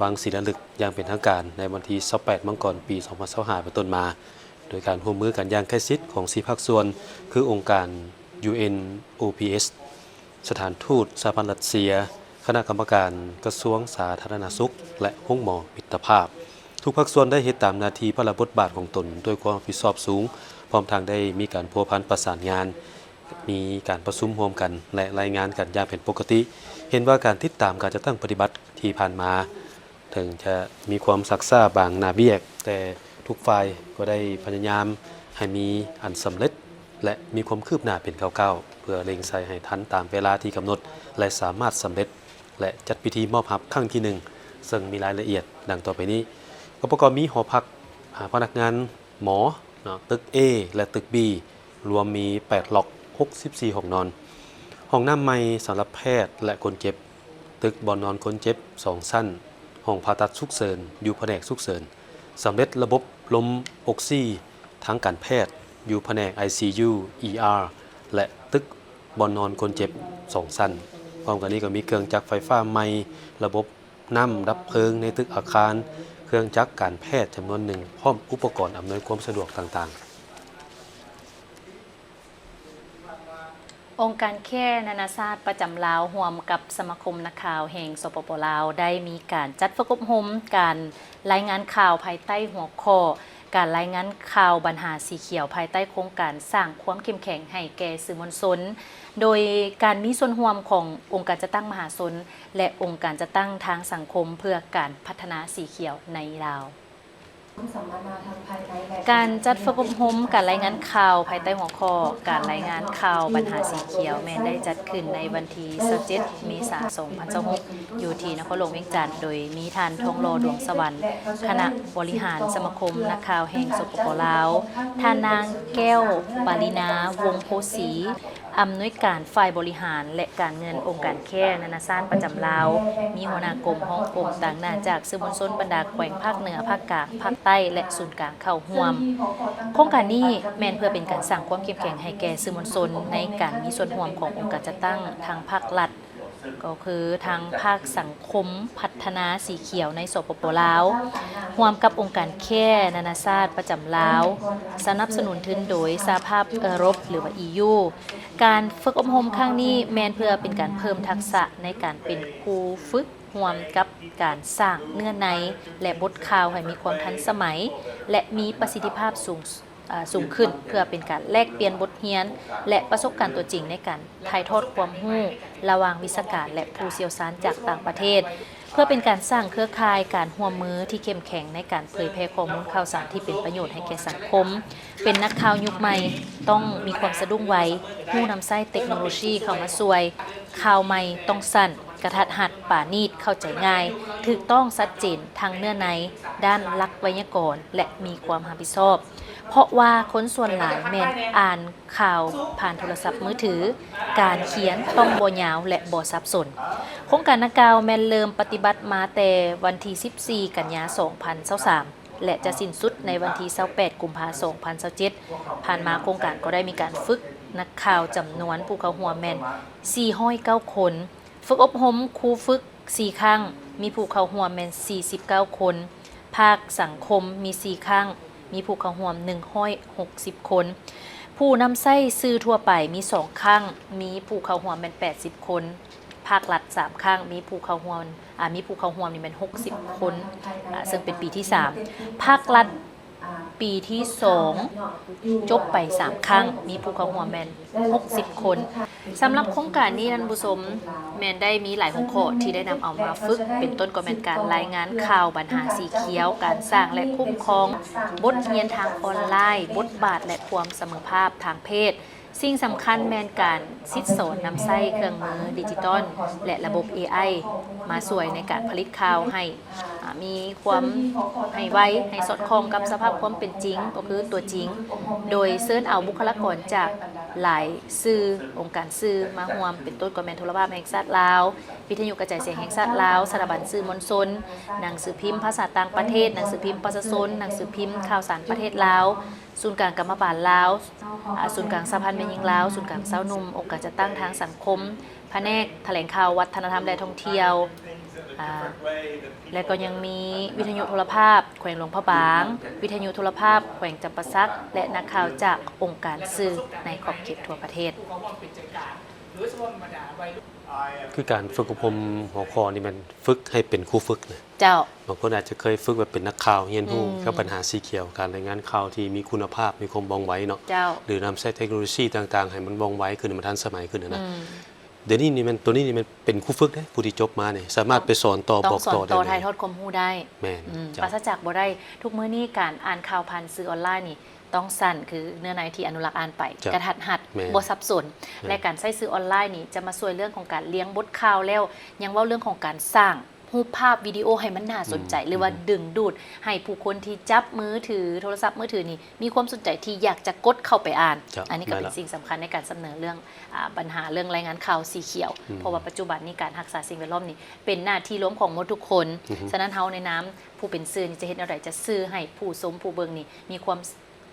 วางศิลาฤกษ์อย่างเป็นทางการในวันที่ 28 มังกรปี 2025 เป็นต้นมา โดยการร่วมมือกันอย่างใกล้ชิดของ4ภาคส่วนคือองค์การ UNOPS สถานทูตสหพันธ์รัสเซียคณะกรรมการกระทรวงสาธารณสุขและห้องหมอมิตรภาพทุกภาคส่วนได้เฮ็ดตามหน้าที่พระบทบาทของตนด้วยความรับผิดชอบสูงพร้อมทางได้มีการพัวพันประสานงานมีการประชุมร่วมกันและรายงานกันอย่างเป็นปกติเห็นว่าการติดตามการจัดตั้งปฏิบัติที่ผ่านมาถึงจะมีความซักซ่าบางนาเบียกแต่ทุกฝ่ายก็ได้พยายามให้มีอันสำเร็จและมีความคืบหน้าเป็นก้าวๆเพื่อเร่งใส่ให้ทันตามเวลาที่กำหนดและสามารถสำเร็จและจัดพิธีมอบรับครั้งที่1ซึ่งมีรายละเอียดดังต่อไปนี้ก็ประกอบมีหอพักพนักงานหมอตึก A และตึก B รวมมี8ล็อก64ห้องนอนห้องน้ำใหม่สำหรับแพทย์และคนเจ็บตึกบ่อนนอนคนเจ็บ2ชั้นห้องผ่าตัดฉุกเฉินอยู่แผนกฉุกเฉินสำเร็จระบบลมออกซิทางการแพทย์อยู่แผนก ICU ER และตึกบ่อนนอนคนเจ็บ2ชั้นพร้อมกันนี้ก็มีเครื่องจักรไฟฟ้าใหม่ระบบน้ำดับเพลิงในตึกอาคารเครื่องจักรการแพทย์จำนวนหนึ่งพร้อมอุปกรณ์อำนวยความสะดวกต่างๆองค์การแค่นานาชาติประจำลาวร่วมกับสมาคมนักข่าวแห่งสปป.ลาวได้มีการจัดฝึกอบรมการรายงานข่าวภายใต้หัวข้อการรายงานข่าวปัญหาสีเขียวภายใต้โครงการสร้างความเข้มแข็งให้แก่สื่อมวลชนโดยการมีส่วนร่วมขององค์การจัดตั้งมหาชนและองค์การจัดตั้งทางสังคมเพื่อการพัฒนาสีเขียวในลาวการจัดฝึกอบรมการรายงานข่าวภายใต้หัวข้อการรายงานข่าวปัญหาสีเขียวแม้นได้จัดขึ้นในวันที่27 เมษายน 2026อยู่ที่นครหลวงเวียงจันทน์โดยมีท่านทองโลดวงสวรรค์คณะบริหารสมาคมนักข่าวแห่งสปป.ลาวท่านนางแก้วปารินาวงศ์โพสีอำนวยการฝ่ายบริหารและการเงินองค์การแค่นานาชาติประจำลาวมีหัวหน้ากรมห้องกรมต่างหน้าจากสื่อมวลชนบรรดาแขวงภาคเหนือภาคกลางภาคใต้และศูนย์กลางเข้าร่วมโครงการนี้แม่นเพื่อเป็นการสร้างความเข้มแข็งให้แก่สื่อมวลชนในการมีส่วนร่วมขององค์การจัดตั้งทางภาครัฐก็คือทางภาคสังคมพัฒนาสีเขียวในสปป.ลาวร่วมกับองค์การแค่นานาชาติประจำลาวสนับสนุนทุนโดยสหภาพยุโรปหรือว่า EU การฝึกอบรมครั้งนี้แม้นเพื่อเป็นการเพิ่มทักษะในการเป็นครูฝึกร่วมกับการสร้างเนื้อในและบทข่าวให้มีความทันสมัยและมีประสิทธิภาพสูงขึ้นเพื่อเป็นการแลกเปลี่ยนบทเรียนและประสบการณ์ตัวจริงในการถ่ายทอดความรู้ระหว่างวิชาการและผู้เชี่ยวชาญจากต่างประเทศเพื่อเป็นการสร้างเครือข่ายการร่วมมือที่เข้มแข็งในการเผยแพร่ข้อมูลข่าวสารที่เป็นประโยชน์ให้แก่สังคมเป็นนักข่าวยุคใหม่ต้องมีความสะดุ้งไวผู้นำไส้เทคโนโลยีเข้ามาช่วยข่าวใหม่ต้องสั้นกระทัดหัดป่านีดเข้าใจง่ายถูกต้องชัดเจนทางเนื้อในด้านหลักไวยากรณ์และมีความรับผิดชอบเพราะว่าคนส่วนหลายแม่นอ่านข่าวผ่านโทรศัพท์มือถือการเขียนต้องบ่ยาวและบ่สับสนโครงการดังกล่าวแม่นเริ่มปฏิบัติมาแต่วันที่14 กันยายน 2023และจะสิ้นสุดในวันที่28 กุมภาพันธ์ 2027ผ่านมาโครงการก็ได้มีการฝึกนักข่าวจำนวนผู้เข้าร่วมแม่น409 คนฝึกอบรมครูฝึก4ครั้งมีผู้เข้าร่วมแม่น49 คนภาคสังคมมี4ครั้งมีผู้เข้าร่วม160 คนผู้นำไส้สื่อทั่วไปมี2ครั้งมีผู้เข้าร่วมแม่น80 คนภาครัฐ3ครั้งมีผู้เข้าร่วมนี่แม่น60 คนซึ่งเป็นปีที่3ภาครัฐปีที่2จบไป3ครั้งมีผู้เข้าร่วมแม่น60 คนสำหรับโครงการนี้นั้นผู้ชมแม่นได้มีหลายหัวข้อที่ได้นำเอามาฝึกเป็นต้นก็แม่นการรายงานข่าวปัญหาสีเขียวการสร้างและคุ้มครองบทเรียนทางออนไลน์บทบาทและความเสมอภาพทางเพศสิ่งสำคัญแม่นการซิดสอนนำไส้เครื่องมือดิจิตอลและระบบ AI มาช่วยในการผลิตข่าวให้มีความให้ไวให้สอดคล้องกับสภาพความเป็นจริงก็คือตัวจริงโดยเชิญเอาบุคลากรจากหลายสื่อองค์การสื่อมาร่วมเป็นต้นก็แม่นโทรภาพแห่งชาติลาววิทยุกระจายเสียงแห่งชาติลาวสถาบันสื่อมวลชนหนังสือพิมพ์ภาษาต่างประเทศหนังสือพิมพ์ประชาชนหนังสือพิมพ์ข่าวสารประเทศลาวศูนย์กลางกรรมบาลลาวศูนย์กลางสหพันธ์แม่หญิงลาวศูนย์กลางสาวหนุ่มองค์การจัดตั้งทางสังคมแผนกแถลงข่าววัฒนธรรมและท่องเที่ยว และก็ยังมีวิทยุโทรภาพแขวงหลวงพระบางวิทยุโทรภาพแขวงจำปาสักและนักข่าวจากองค์การสื่อในขอบเขตทั่วประเทศคือการฝึกอบรมหัวข้อนี่มันฝึกให้เป็นครูฝึกนะเจ้าบางคนอาจจะเคยฝึกแบบเป็นนักข่าวเรียนรู้กับปัญหาสีเขียวการรายงานข่าวที่มีคุณภาพมีความว่องไวเนาะหรือนำใช้เทคโนโลยีต่างๆให้มันว่องไวขึ้นมันทันสมัยขึ้นนะเดี๋ยวนี้นี่มันตัวนี้นี่มันเป็นครูฝึกได้ผู้ที่จบมาเนี่ยสามารถไปสอนต่อบอกต่อได้ต้องสอนต่อถ่ายทอดความรู้ได้แม่นปราศจากบ่ได้ทุกมื้อนี้การอ่านข่าวผ่านสื่อออนไลน์นี่ต้องสั้นคือเนื้อในที่อนุรักษ์อ่านไปกระทัดหัดบ่ซับซ้อนและการใช้สื่อออนไลน์นี่จะมาช่วยเรื่องของการเลี้ยงบทข่าวแล้วยังเว้าเรื่องของการสร้างรูปภาพวิดีโอให้มันน่าสนใจหรือว่าดึงดูดให้ผู้คนที่จับมือถือโทรศัพท์มือถือนี่มีความสนใจที่อยากจะกดเข้าไปอ่านอันนี้ก็เป็นสิ่งสำคัญในการเสนอเรื่องปัญหาเรื่องรายงานข่าวสีเขียวเพราะว่าปัจจุบันนี้การรักษาสิ่งแวดล้อมนี่เป็นหน้าที่ร่วมของหมดทุกคนฉะนั้นเฮาในน้ำผู้เป็นสื่อนี่จะเฮ็ดแนวใดจะสื่อให้ผู้ชมผู้เบิ่งนี่มีความ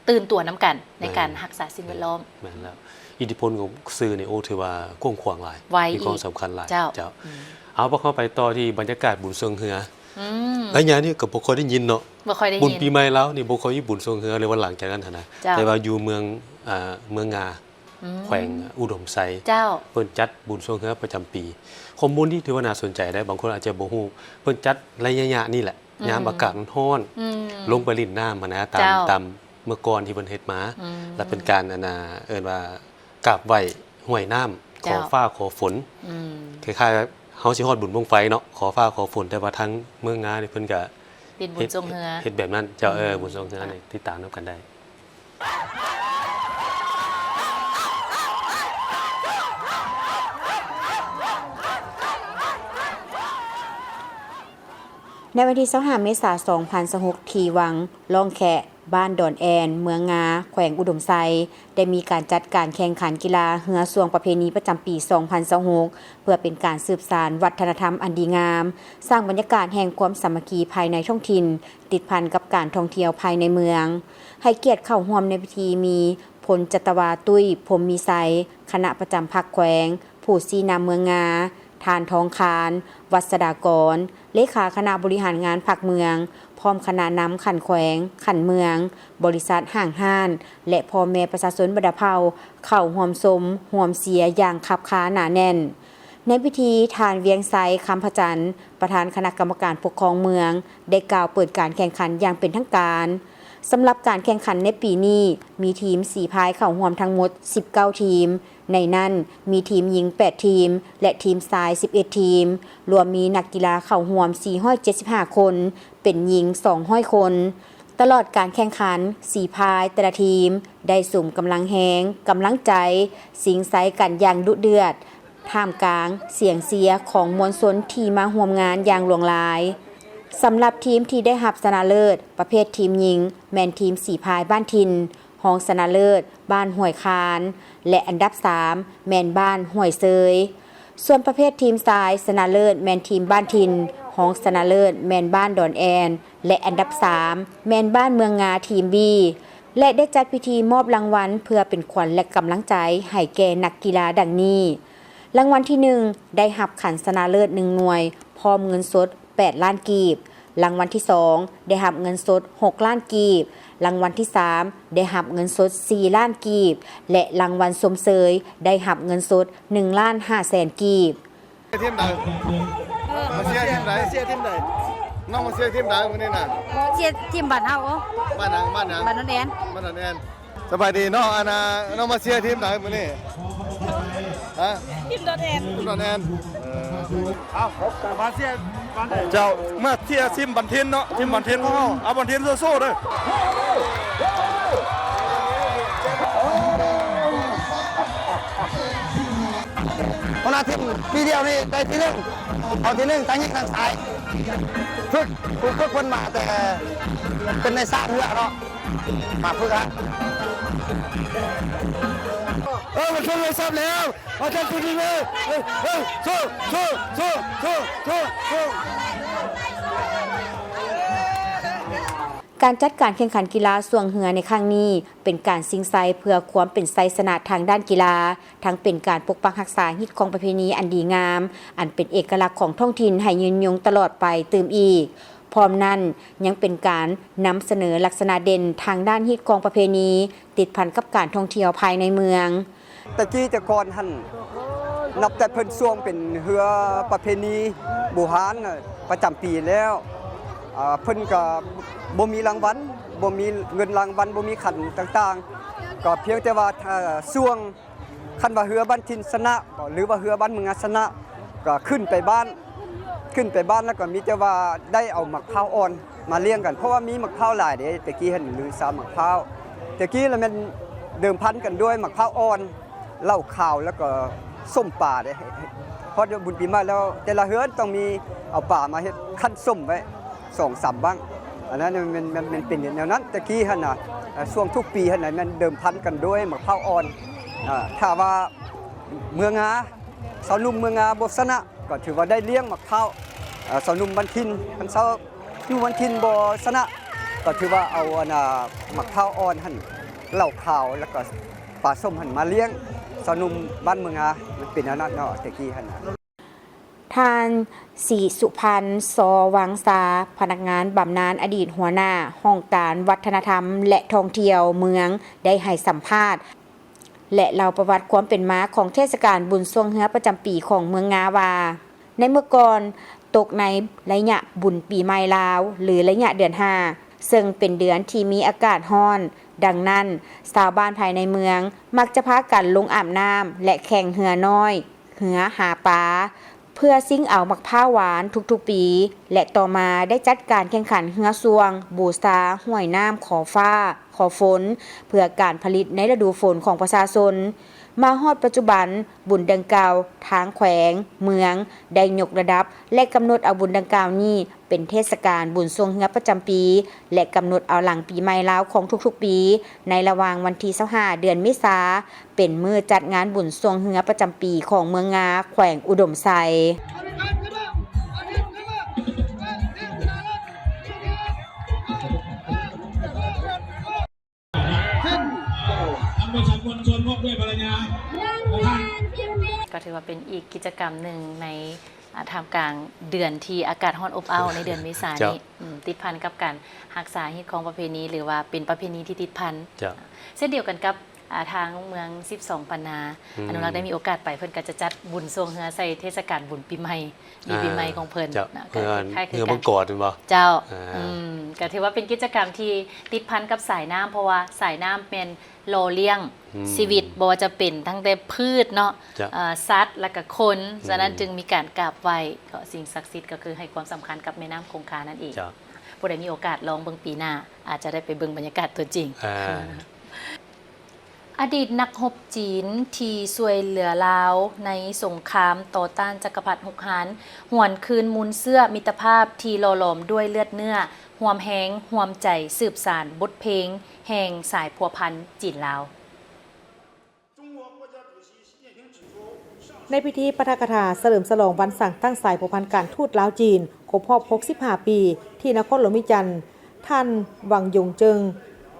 ตื่นตัวน้ำกันในการรักษาสิ่งแวดล้อมแม่นแล้วอิทธิพลของสื่อนี่โอ้ถือว่ากว้างขวางหลายมีความสำคัญหลายเจ้าเอาพอเข้าไปต่อที่บรรยากาศบุญทรงเฮือแล้วอย่างนี้ก็บ่ค่อยได้ยินเนาะบุญปีใหม่แล้วนี่บ่ค่อยมีบุญทรงเฮือเลยวันหลังจากนั้นนะแต่ว่าอยู่เมืองงาแขวงอุดมไซเพิ่นจัดบุญทรงเฮือประจำปีข้อมูลที่ถือว่าน่าสนใจได้บางคนอาจจะบ่ฮู้เพิ่นจัดระยะๆนี่แหละยามอากาศมันร้อนลงไปลิ่นน้ำนะตามเมื่อก่อนที่เพิ่นเฮ็ดมาและเป็นการเอิ้นว่ากราบไหว้ห้วยน้ำขอฟ้าขอฝนคล้ายๆเฮาสิฮอดบุญบั้งไฟเนาะขอฟ้าขอฝนแต่ว่าทั้งเมืองงานี่เพิ่นก็เป็นบุญทรงเฮือเฮ็ดแบบนั้นเจ้าบุญทรงเฮือนี่ติดตามนำกันได้ในวันที่25 เมษายน 2026 ที่วังล่องแขะบ้านดอนแอนเมืองงาแขวงอุดมไซได้มีการจัดการแข่งขันกีฬาเฮือสวงประเพณีประจำปี 2026 เพื่อเป็นการสืบสานวัฒนธรรมอันดีงามสร้างบรรยากาศแห่งความสามัคคีภายในท้องถิ่นติดพันกับการท่องเที่ยวภายในเมืองให้เกียรติเข้าร่วมในพิธีมีพลจัตวาตุ้ยพรหมมีไสคณะประจำภาคแขวงผู้ซีนำเมืองงาทานทองคารวัสดากรเลขาคณะบริหารงานภาคเมืองพร้อมคณะนำขันแขวงขันเมืองบริษัทห้างห้านและพ่อแม่ประชาชนบรรดาเผ่าเข้าร่วมสมร่วมเสียอย่างคับค้าหนาแน่นในพิธีทานเวียงไซคำพจันทร์ประธานคณะกรรมการปกครองเมืองได้กล่าวเปิดการแข่งขันอย่างเป็นทางการสำหรับการแข่งขันในปีนี้มีทีม4พายเข้าร่วมทั้งหมด19ทีมในนั้นมีทีมหญิง8ทีมและทีมชาย11ทีมรวมมีนักกีฬาเข้าร่วม475คนเป็นหญิง200คนตลอดการแข่งขัน4พายแต่ละทีมได้สุ่มกำลังแฮงกำลังใจสิงไสกันอย่างดุเดือดท่ามกลางเสียงเชียร์ของมวลชนที่มาร่วมงานอย่างหลวงหลายสำหรับทีมที่ได้รับชนะเลิศประเภททีมหญิงแม่นทีม4พายบ้านทินรองชนะเลิศบ้านห้วยคานและอันดับ3แม่นบ้านห้วยเซยส่วนประเภททีมชายชนะเลิศแม่นทีมบ้านทินรองชนะเลิศแม่นบ้านดอนแอนและอันดับ3แม่นบ้านเมืองงาทีมบีและได้จัดพิธีมอบรางวัลเพื่อเป็นขวัญและกำลังใจให้แก่นักกีฬาดังนี้รางวัลที่1ได้รับขันชนะเลิศ1หน่วยพร้อมเงินสด8ล้านกีบรางวัลที่2ได้รับเงินสด6ล้านกีบรางวัลที่3ได้รับเงินสด4ล้านกีบและรางวัลสมเสยได้รับเงินสด1ล้าน5แสนกีบทีมใดมาเชียร์ทีมใดน้องมาเชียร์ทีมใดวันนี้น่ะเชียร์ทีมบ้านเฮาบ้านหยังบ้านนอนแอนสบายดีน้องน้องมาเชียร์ทีมใดวันนี้ฮะทีมดอนแอนเอามาเชียร์เจ้ามาเชียร์ทีมบันทินเนาะทีมบันทินของเฮาเอาบันทินสู้ๆเด้อคนละทีมปีเดียวนี่ได้ที่1เอาที่1ทั้งยิงทั้งสายฝึกคนมาแต่เป็นในสร้างเรือเนาะมาฝึกฮะมันชนเลยซับแล้วเอาใจดีๆเลยสู้ การจัดการแข่งขันกีฬาสวงเหือในครั้งนี้เป็นการซิงไซเพื่อความเป็นไซสนะทางด้านกีฬาทั้งเป็นการปกปักรักษาฮิตของประเพณีอันดีงามอันเป็นเอกลักษณ์ของท้องถิ่นให้ยืนยงตลอดไปตื่มอีกพร้อมนั้นยังเป็นการนำเสนอลักษณะเด่นทางด้านฮิตของประเพณีติดพันกับการท่องเที่ยวภายในเมืองตะกี้แต่ก่อนหั่นนับแต่เพิ่นสวงเป็นเรือประเพณีโบราณประจำปีแล้วเพิ่นก็บ่มีรางวัลบ่มีเงินรางวัลบ่มีขันต่างๆก็เพียงแต่ว่าสวงคันว่าเรือบ้านทินชนะหรือว่าเรือบ้านเมืองชนะก็ขึ้นไปบ้านแล้วก็มีแต่ว่าได้เอามะพร้าวอ่อนมาเลี้ยงกันเพราะว่ามีมะพร้าวหลายเด้ตะกี้เห็นหรือ3มะพร้าวตะกี้แล้วมันเดิมพันกันด้วยมะพร้าวอ่อนเหล้าขาวแล้วก็ส้มป่าเด้เพราะบุญปีใหม่แล้วแต่ละเฮือนต้องมีเอาป่ามาเฮ็ดคั้นส้มไว้2-3บ้างอันนั้นมันเป็นอย่างนั้นตะกี้หั่นน่ะช่วงทุกปีหั่นน่ะมันเดิมพันกันด้วยมะพร้าวอ่อนถ้าว่าเมืองงาสาวนุ่มเมืองงาบ่ชนะก็ถือว่าได้เลี้ยงมะพร้าวสาวนุ่มบันทินคันสาวนุ่มบันทินบ่ชนะก็ถือว่าเอามะพร้าวอ่อนหั่นเหล้าขาวแล้วก็ปลาส้มหั่นมาเลี้ยงสาวนุ่มบ้านเมืองงามันเป็นอันนั้นเนาะตะกี้หั่นน่ะท่านศรีสุพรรณ ส.วังษาพนักงานบำนาญอดีตหัวหน้าห้องการวัฒนธรรมและท่องเที่ยวเมืองได้ให้สัมภาษณ์และเล่าประวัติความเป็นมาของเทศกาลบุญสวงเฮือประจำปีของเมืองงาวาในเมื่อก่อนตกในระยะบุญปีใหม่ลาวหรือระยะเดือน5ซึ่งเป็นเดือนที่มีอากาศร้อนดังนั้นชาวบ้านภายในเมืองมักจะพากันลงอาบน้ำและแข่งเหือน้อยเหือหาปลาเพื่อซิ่งเอามะพร้าวหวานทุกๆปีและต่อมาได้จัดการแข่งขันเหือสวงบูชาห้วยน้ำขอฟ้าขอฝนเพื่อการผลิตในฤดูฝนของประชาชนมาฮอดปัจจุบันบุญดังกล่าวทางแขวงเมืองได้ยกระดับและกำหนดเอาบุญดังกล่าวนี้เป็นเทศกาลบุญสวงเฮือประจำปีและกำหนดเอาหลังปีใหม่ลาวของทุกๆปีในระหว่างวันที่25เดือนเมษาเป็นมื้อจัดงานบุญสวงเฮือประจำปีของเมืองงาแขวงอุดมไซก็ถือว่าเป็นอีกกิจกรรมหนึ่งในท่ามกลางเดือนที่อากาศร้อนอบอ้าวในเดือนเมษายนนี้ติดพันกับการรักษาฮิตของประเพณีหรือว่าเป็นประเพณีที่ติดพันเช่นเดียวกันกับทางเมือง12ปันนาอนุรักษ์ได้มีโอกาสไปเพิ่นก็จะจัดบุญสวงเฮือใส่เทศกาลบุญปีใหม่ปีใหม่ของเพิ่นเฮือมังกรเป็นบ่เจ้าก็ถือว่าเป็นกิจกรรมที่ติดพันกับสายน้ำเพราะว่าสายน้ำเป็นโลเลี้ยงชีวิตบ่ว่าจะเป็นทั้งแต่พืชเนาะสัตว์และก็คนฉะนั้นจึงมีการกราบไหว้ก็สิ่งศักดิ์สิทธิ์ก็คือให้ความสำคัญกับแม่น้ำคงคานั่นเองผู้ใดมีโอกาสลองเบิ่งปีหน้าอาจจะได้ไปเบิ่งบรรยากาศตัวจริงอดีตนักรบจีนที่ช่วยเหลือลาวในสงครามต่อต้านจักรพรรดิฮกฮานหวนคืนมูลเสื้อมิตรภาพที่หล่อหลอมด้วยเลือดเนื้อห่วมแหงห่วมใจสืบสานบทเพลงแห่งสายพัวพันจีนลาวในพิธีปาฐกถาเฉลิมฉลองวันสั่งตั้งสายพัวพันการทูตลาวจีนครบรอบ65ปีที่นครหลวงมิจันทร์ท่านหวังยงเจิง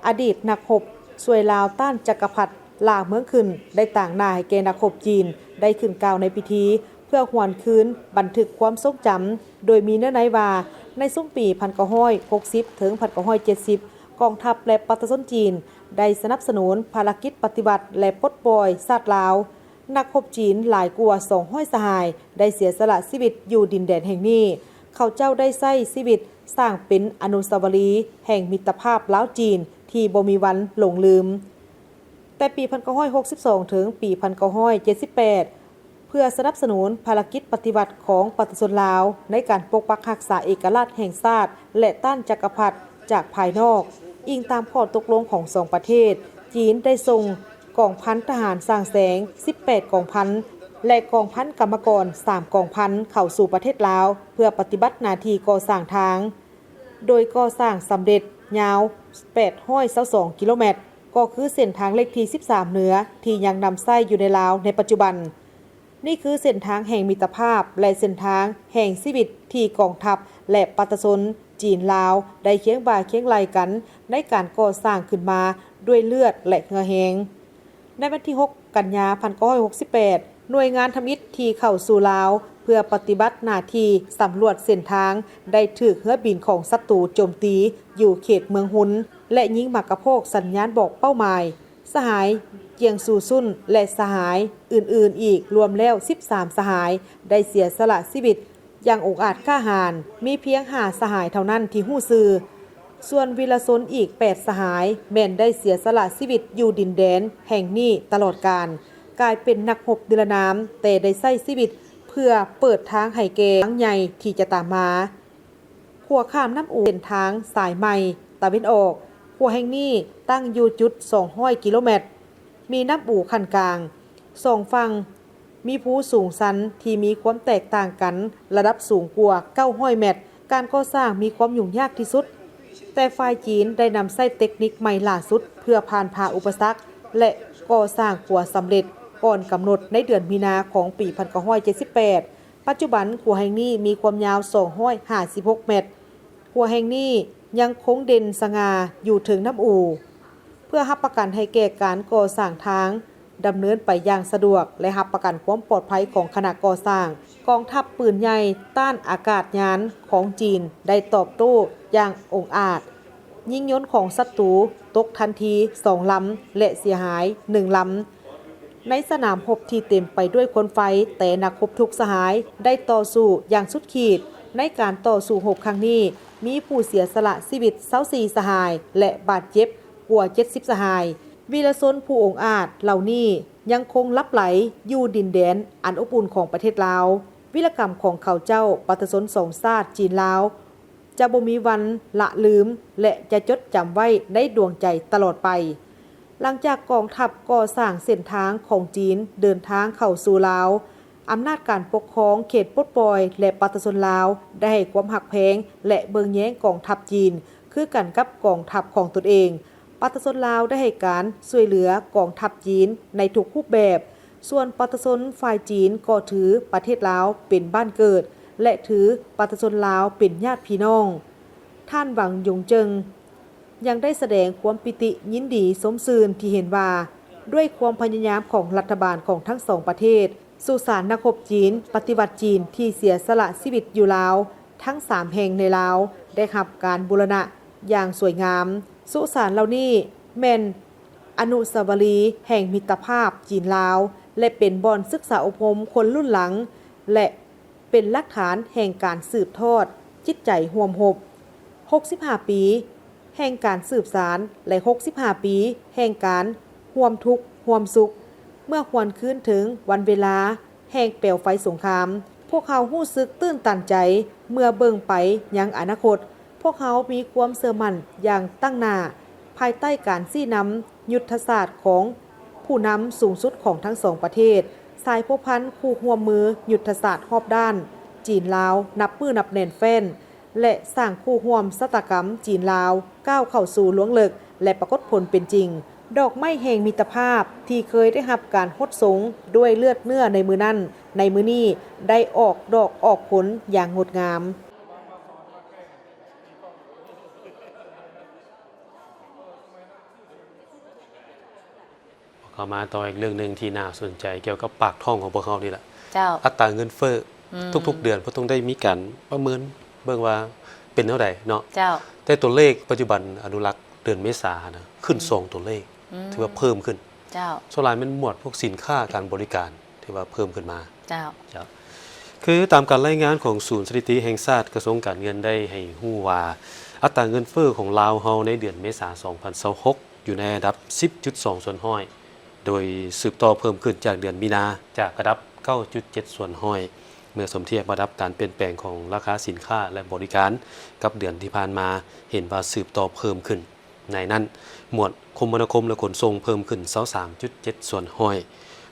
อดีตนักรบช่วยลาวต้านจักรพรรดิลาวเมืองขึ้นได้ต่างหน้าให้แก่นักรบจีนได้ขึ้นกล่าวในพิธีเพื่อหวนคืนบันทึกความทรงจำโดยมีเนื้อในว่าในซุ้มปี1960ถึง1970กองทัพและประชาชนจีนได้สนับสนุนภารกิจปฏิบัติและปลดปล่อยชาติลาวนักรบจีนหลายกว่า200สหายได้เสียสละชีวิตอยู่ดินแดนแห่งนี้เขาเจ้าได้ใช้ชีวิตสร้างเป็นอนุสาวรีย์แห่งมิตรภาพลาวจีนที่บ่มีวันหลงลืมแต่ปี1962ถึงปี1978เพื่อสนับสนุนภารกิจปฏิบัติของประชาชนลาวในการปกปักรักษาเอกราชแห่งชาติและต้านจักรพรรดิจากภายนอกอิงตามข้อตกลงของ2ประเทศจีนได้ส่งกองพันทหารสร้างแสง18กองพันและกองพันกรรมกร3กองพันเข้าสู่ประเทศลาวเพื่อปฏิบัติหน้าที่ก่อสร้างทางโดยก่อสร้างสำเร็จยาว822กิโลเมตรก็คือเส้นทางเลขที่13เหนือที่ยังนำไส้อยู่ในลาวในปัจจุบันนี่คือเส้นทางแห่งมิตรภาพและเส้นทางแห่งชีวิตที่กองทัพและประชาชน จีนลาวได้เคียงบ่าเคียงไหลกันในการก่อสร้างขึ้นมาด้วยเลือดและเหงื่อแหงในวันที่ 6 กันยายน 1968 หน่วยงานทำอิฐที่เข้าสู่ลาวเพื่อปฏิบัติหน้าที่สำรวจเส้นทางได้ถูกเรือบินของศัตรูโจมตีอยู่เขตเมืองหุนและยิงหมากกระโพกสัญญาณบอกเป้าหมายสหายเจียงซูซุ่นและสหายอื่นๆอีกรวมแล้ว13สหายได้เสียสละชีวิตอย่างองอาจกล้าหาญมีเพียง5สหายเท่านั้นที่ฮู้ชื่อส่วนวีรชนอีก8สหายแม่นได้เสียสละชีวิตอยู่ดินแดนแห่งนี้ตลอดกาลกลายเป็นนักรบนิรนามแต่ได้ใช้ชีวิตเพื่อเปิดทางให้แก่ทั้งใหญ่ที่จะตามมาขัวข้ามน้ำอู่เป็นทางสายใหม่ตะวันออกขัวแห่งนี้ตั้งอยู่จุด200กิโลเมตรมีน้ำอู่คันกลาง2ฝั่งมีภูสูงชันที่มีความแตกต่างกันระดับสูงกว่า900เมตรการก่อสร้างมีความยุ่งยากที่สุดแต่ฝ่ายจีนได้นำใช้เทคนิคใหม่ล่าสุดเพื่อผ่านพาอุปสรรคและก่อสร้างขัวสำเร็จก่อนกำหนดในเดือนมีนาของปี 1978 ปัจจุบันขัวแห่งนี้มีความยาว256เมตรขัวแห่งนี้ยังคงเด่นสง่าอยู่ถึงน้ำอู่เพื่อรับประกันให้แก่การก่อสร้างทางดำเนินไปอย่างสะดวกและรับประกันความปลอดภัยของคณะก่อสร้างกองทัพปืนใหญ่ต้านอากาศยานของจีนได้ตอบโต้อย่างองอาจยิงยนต์ของศัตรูตกทันที2ลำและเสียหาย1ลำในสนามรบที่เต็มไปด้วยคนไฟแต่นักรบทุกสหายได้ต่อสู้อย่างสุดขีดในการต่อสู้รบครั้งนี้มีผู้เสียสละชีวิต24สหายและบาดเจ็บกว่า70สหายวีรชนผู้องอาจเหล่านี้ยังคงลับไหลอยู่ดินแดนอันอบอุ่นของประเทศลาววีรกรรมของเขาเจ้าปฏิชนสองชาติจีนลาวจะบ่มีวันละลืมและจะจดจำไว้ในดวงใจตลอดไปหลังจากกองทัพก่อสร้างเส้นทางของจีนเดินทางเข้าสู่ลาวอำนาจการปกครองเขตปลดปล่อยและปฏิชนลาวได้ให้ความหักแพงและเบิงแย้งกองทัพจีนคือกันกับกองทัพของตนเองปฏิชนลาวได้ให้การช่วยเหลือกองทัพจีนในทุกรูปแบบส่วนปฏิชนฝ่ายจีนก็ถือประเทศลาวเป็นบ้านเกิดและถือปฏิชนลาวเป็นญาติพี่น้องท่านหวังยงเจิงยังได้แสดงความปิติยินดีสมชื่นที่เห็นว่าด้วยความพยายามของรัฐบาลของทั้งสองประเทศสุสานนักรบจีนปฏิวัติจีนที่เสียสละชีวิตอยู่ลาวทั้ง3แห่งในลาวได้รับการบูรณะอย่างสวยงามสุสานเหล่านี้แม่นอนุสาวรีย์แห่งมิตรภาพจีนลาวและเป็นบ่อนศึกษาอบรมคนรุ่นหลังและเป็นหลักฐานแห่งการสืบทอดจิตใจห่วมหบ65ปีแห่งการสืบสารและ65ปีแห่งการห่วมทุกข์ห่วมสุขเมื่อหวนคืนถึงวันเวลาแห่งเปลวไฟสงครามพวกเขารู้สึกตื้นตันใจเมื่อเบิ่งไปยังอนาคตพวกเขามีความเชื่อมั่นอย่างตั้งหน้าภายใต้การชี้นำยุทธศาสตร์ของผู้นำสูงสุดของทั้งสองประเทศสายพวกพันคู่ร่วมมือยุทธศาสตร์รอบด้านจีนลาวนับมือนับแน่นแฟ้นและสร้างคู่ร่วมชะตากรรมจีนลาวก้าวเข้าสู่ล้วงลึกและปรากฏผลเป็นจริงดอกไม้แห่งมิตรภาพที่เคยได้รับการฮดสงด้วยเลือดเนื้อในมือนั้นในมือนี้ได้ออกดอกออกผลอย่างงดงามเข้ามาต่ออีกเรื่องนึงที่น่าสนใจเกี่ยวกับปากท้องของพวกเขานี่แหละ เจ้า อัตราเงินเฟ้อทุกๆเดือนเพราะต้องได้มีการประเมินเบิ่งว่าเป็นเท่าใดเนาะเจ้าแต่ตัวเลขปัจจุบันอนุรักษ์เดือนเมษายนนะขึ้น2ตัวเลขถือว่าเพิ่มขึ้นเจ้าส่วนหลายมันหมวดพวกสินค้าการบริการที่ว่าเพิ่มขึ้นมาเจ้าคือตามการรายงานของศูนย์สถิติแห่งชาติกระทรวงการเงินได้ให้ฮู้ว่าอัตราเงินเฟ้อของลาวเฮาในเดือนเมษายน 2026อยู่ในระดับ 10.2 ส่วนห้อยโดยสืบต่อเพิ่มขึ้นจากเดือนมีนาจากระดับ 9.7 ส่วนห้อยเมื่อสมเทียบระดับการเปลี่ยนแปลงของราคาสินค้าและบริการกับเดือนที่ผ่านมาเห็นว่าสืบต่อเพิ่มขึ้นในนั้นหมวดคมนาคมและขนส่งเพิ่มขึ้น 23.7 ส่วนห้อย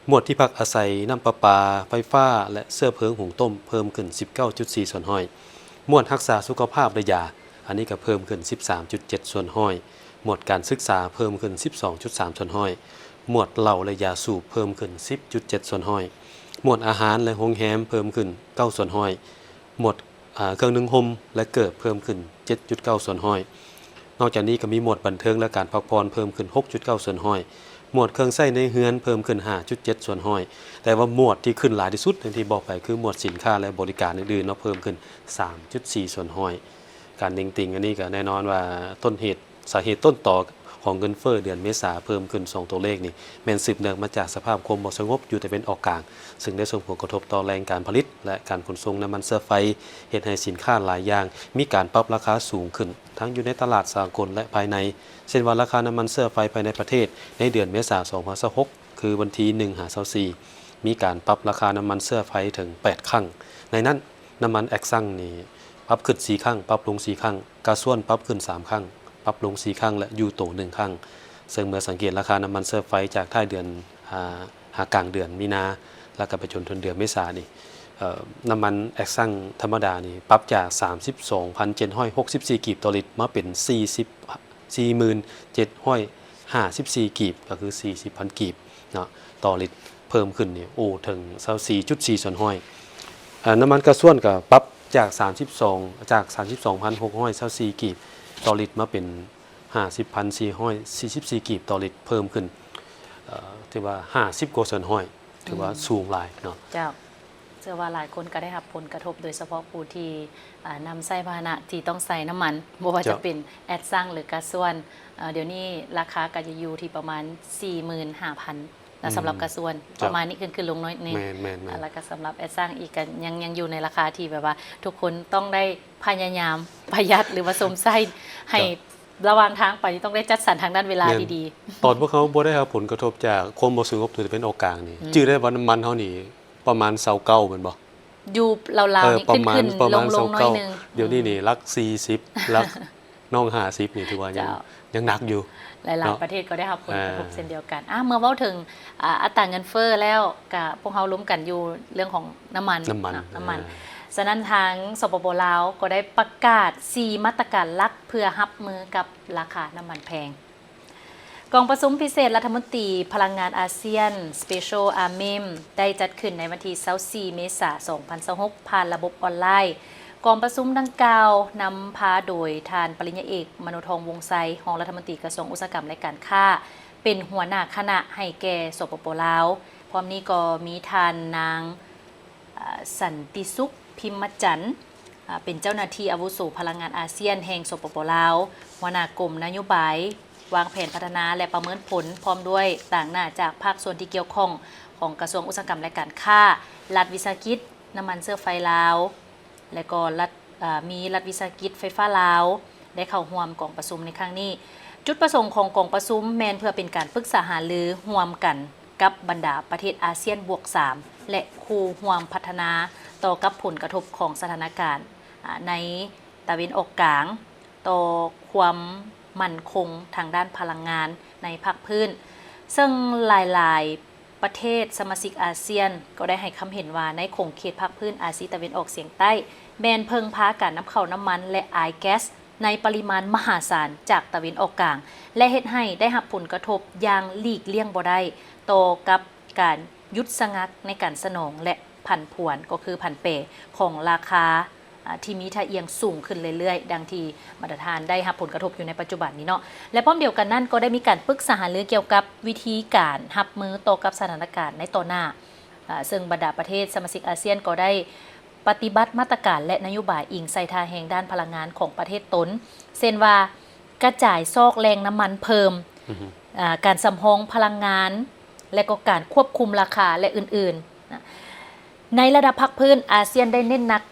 หมวดที่พักอาศัยน้ำประปาไฟฟ้าและเสื้อเพิงหุงต้มเพิ่มขึ้น 19.4 ส่วนห้อยหมวดรักษาสุขภาพและยาอันนี้ก็เพิ่มขึ้น 13.7 ส่วนห้อยหมวดการศึกษาเพิ่มขึ้น 12.3 ส่วนห้อยหมวดเหล้าและยาสูบเพิ่มขึ้น 10.7 ส่วนห้อยหมวดอาหารและโรงแรมเพิ่มขึ้น9ส่วนห้อยหมวด เครื่องนึ่งห่มและเกิดเพิ่มขึ้น 7.9 ส่วนห้อยนอกจากนี้ก็มีหมวดบันเทิงและการพักผ่อนเพิ่มขึ้น 6.9 ส่วนห้อยหมวดเครื่องใช้ในเฮือนเพิ่มขึ้น 5.7 ส่วนห้อยแต่ว่าหมวดที่ขึ้นหลายที่สุดอย่างที่บอกไปคือหมวดสินค้าและบริการอื่นๆเนาะเพิ่มขึ้น 3.4 ส่วนห้อยการนิ่งติงอันนี้ก็แน่นอนว่าต้นเหตุสาเหตุต้นต่อของเงินเฟ้อเดือนเมษาเพิ่มขึ้น2ตัวเลขนี่แม่นสืบเนื่องมาจากสภาพความบ่สงบอยู่แต่เป็นออกกลางซึ่งได้ส่งผลกระทบต่อแรงการผลิตและการขนส่งน้ำมันเชื้อไฟเฮ็ดให้สินค้าหลายอย่างมีการปรับราคาสูงขึ้นทั้งอยู่ในตลาดสากลและภายในเช่นว่าราคาน้ำมันเชื้อไฟภายในประเทศในเดือนเมษายน2026คือวันที่1-24มีการปรับราคาน้ำมันเชื้อไฟถึง8ครั้งในนั้นน้ำมันแอกซังนี่ปรับขึ้น4ครั้งปรับลง4ครั้งกาส่วนปรับขึ้น3ครั้งปรับลง4ครั้งและยูโต1ครั้งซึ่งเมื่อสังเกตราคาน้ำมันเชื้อไฟจากท้ายเดือนหากลางเดือนมีนาแล้วก็ไปจนถึงเดือนเมษายนนี่น้ำมันแอกซังธรรมดานี่ปรับจาก 32,764 กีบต่อลิตรมาเป็น 47,54 กีบก็คือ 40,000 กีบเนาะต่อลิตรเพิ่มขึ้นนี่โอ้ถึง 24.4 ส่วนห้อยน้ำมันกระส่วนก็ปรับจาก 32,624 กีบต่อลิตรมาเป็น 50,444 กีบต่อลิตรเพิ่มขึ้นถือว่า50กว่าส่วนห้อยถือว่าสูงหลายเนาะเจ้าเชื่อว่าหลายคนก็ได้รับผลกระทบโดยเฉพาะผู้ที่นำใช้พาหนะที่ต้องใส่น้ำมันบ่ว่าจะเป็นแอดซังหรือกาส่วนเดี๋ยวนี้ราคาก็จะอยู่ที่ประมาณ 45,000 นะสำหรับกระส่วนประมาณนี้ขึ้นลงน้อยนึงแล้วก็สำหรับแอดซังอีกกันยังอยู่ในราคาที่แบบว่าทุกคนต้องได้พยายามประหยัดหรือว่าสมไส้ให้ระหว่างทางไปต้องได้จัดสรรทางด้านเวลาดีๆตอนพวกเขาบ่ได้รับผลกระทบจากความบ่สงบถือเป็นออกกลางนี่จื้อได้ว่าน้ำมันเฮานี่ประมาณ29แม่นบ่อยู่ราวๆนี่ขึ้นลงน้อยนึงเดี๋ยวนี้นี่หลัก40หลักน้อง50นี่ถือว่ายังหนักอยู่หลายๆประเทศก็ได้รับผลกระทบเช่นเดียวกันเมื่อเว้าถึงอัตราเงินเฟ้อแล้วกับพวกเฮาล้มกันอยู่เรื่องของน้ำมันฉะนั้นทางสปป.ลาวก็ได้ประกาศ4มาตรการหลักเพื่อรับมือกับราคาน้ำมันแพงกองประชุมพิเศษรัฐมนตรีพลังงานอาเซียน Special AMEM ได้จัดขึ้นในวันที่24เมษายน2026ผ่านระบบออนไลน์กองประชุมดังกล่าวนำพาโดยท่านปริญญาเอกมโนทองวงไซรองรัฐมนตรีกระทรวงอุตสาหกรรมและการค้าเป็นหัวหน้าคณะให้แก่สปป.ลาวพร้อมนี้ก็มีท่านนางสันติสุขพิมพ์จันทร์เป็นเจ้าหน้าที่อาวุโสพลังงานอาเซียนแห่งสปป.ลาวหัวหน้ากรมนโยบายวางแผนพัฒนาและประเมินผลพร้อมด้วยต่างหน้าจากภาคส่วนที่เกี่ยวข้องของกระทรวงอุตสาหกรรมและการค้ารัฐวิสาหกิจน้ำมันเชื้อไฟลาวและก็มีรัฐวิสาหกิจไฟฟ้าลาวได้เข้าร่วมกองประชุมในครั้งนี้จุดประสงค์ของกองประชุมแม้นเพื่อเป็นการปรึกษาหารือร่วมกันกับบรรดาประเทศอาเซียนบวก3และคู่ร่วมพัฒนาต่อกับผลกระทบของสถานการณ์ในตะวันออกกลางต่อความมั่นคงทางด้านพลังงานในภาคพื้นซึ่งหลายๆประเทศสมาชิกอาเซียนก็ได้ให้ความเห็นว่าในคงเขตภาคพื้นอาเซียนตะวันออกเฉียงใต้แม้นเพิ่งพาการนำเข้าน้ำมันและไอแก๊สในปริมาณมหาศาลจากตะวันออกกลางและเฮ็ดให้ได้รับผลกระทบอย่างหลีกเลี่ยงบ่ได้ต่อกับการหยุดชะงักในการสนองและผันผวนก็คือผันเปของราคาที่มีท่าเอียงสูงขึ้นเรื่อยๆดังที่มาตรฐานได้รับผลกระทบอยู่ในปัจจุบันนี้เนาะและพร้อมเดียวกันนั้นก็ได้มีการปรึกษาหารือเกี่ยวกับวิธีการรับมือต่อกับสถานการณ์ในต่อหน้าซึ่งบรรดาประเทศสมาชิกอาเซียนก็ได้ปฏิบัติมาตรการและนโยบายอิงใส่ท่าแห่งด้านพลังงานของประเทศตนเช่นว่ากระจายซอกแรงน้ำมันเพิ่มการสำรองพลังงานและก็การควบคุมราคาและอื่นๆในระดับภาคพื้นอาเซียนได้เน้นหนัก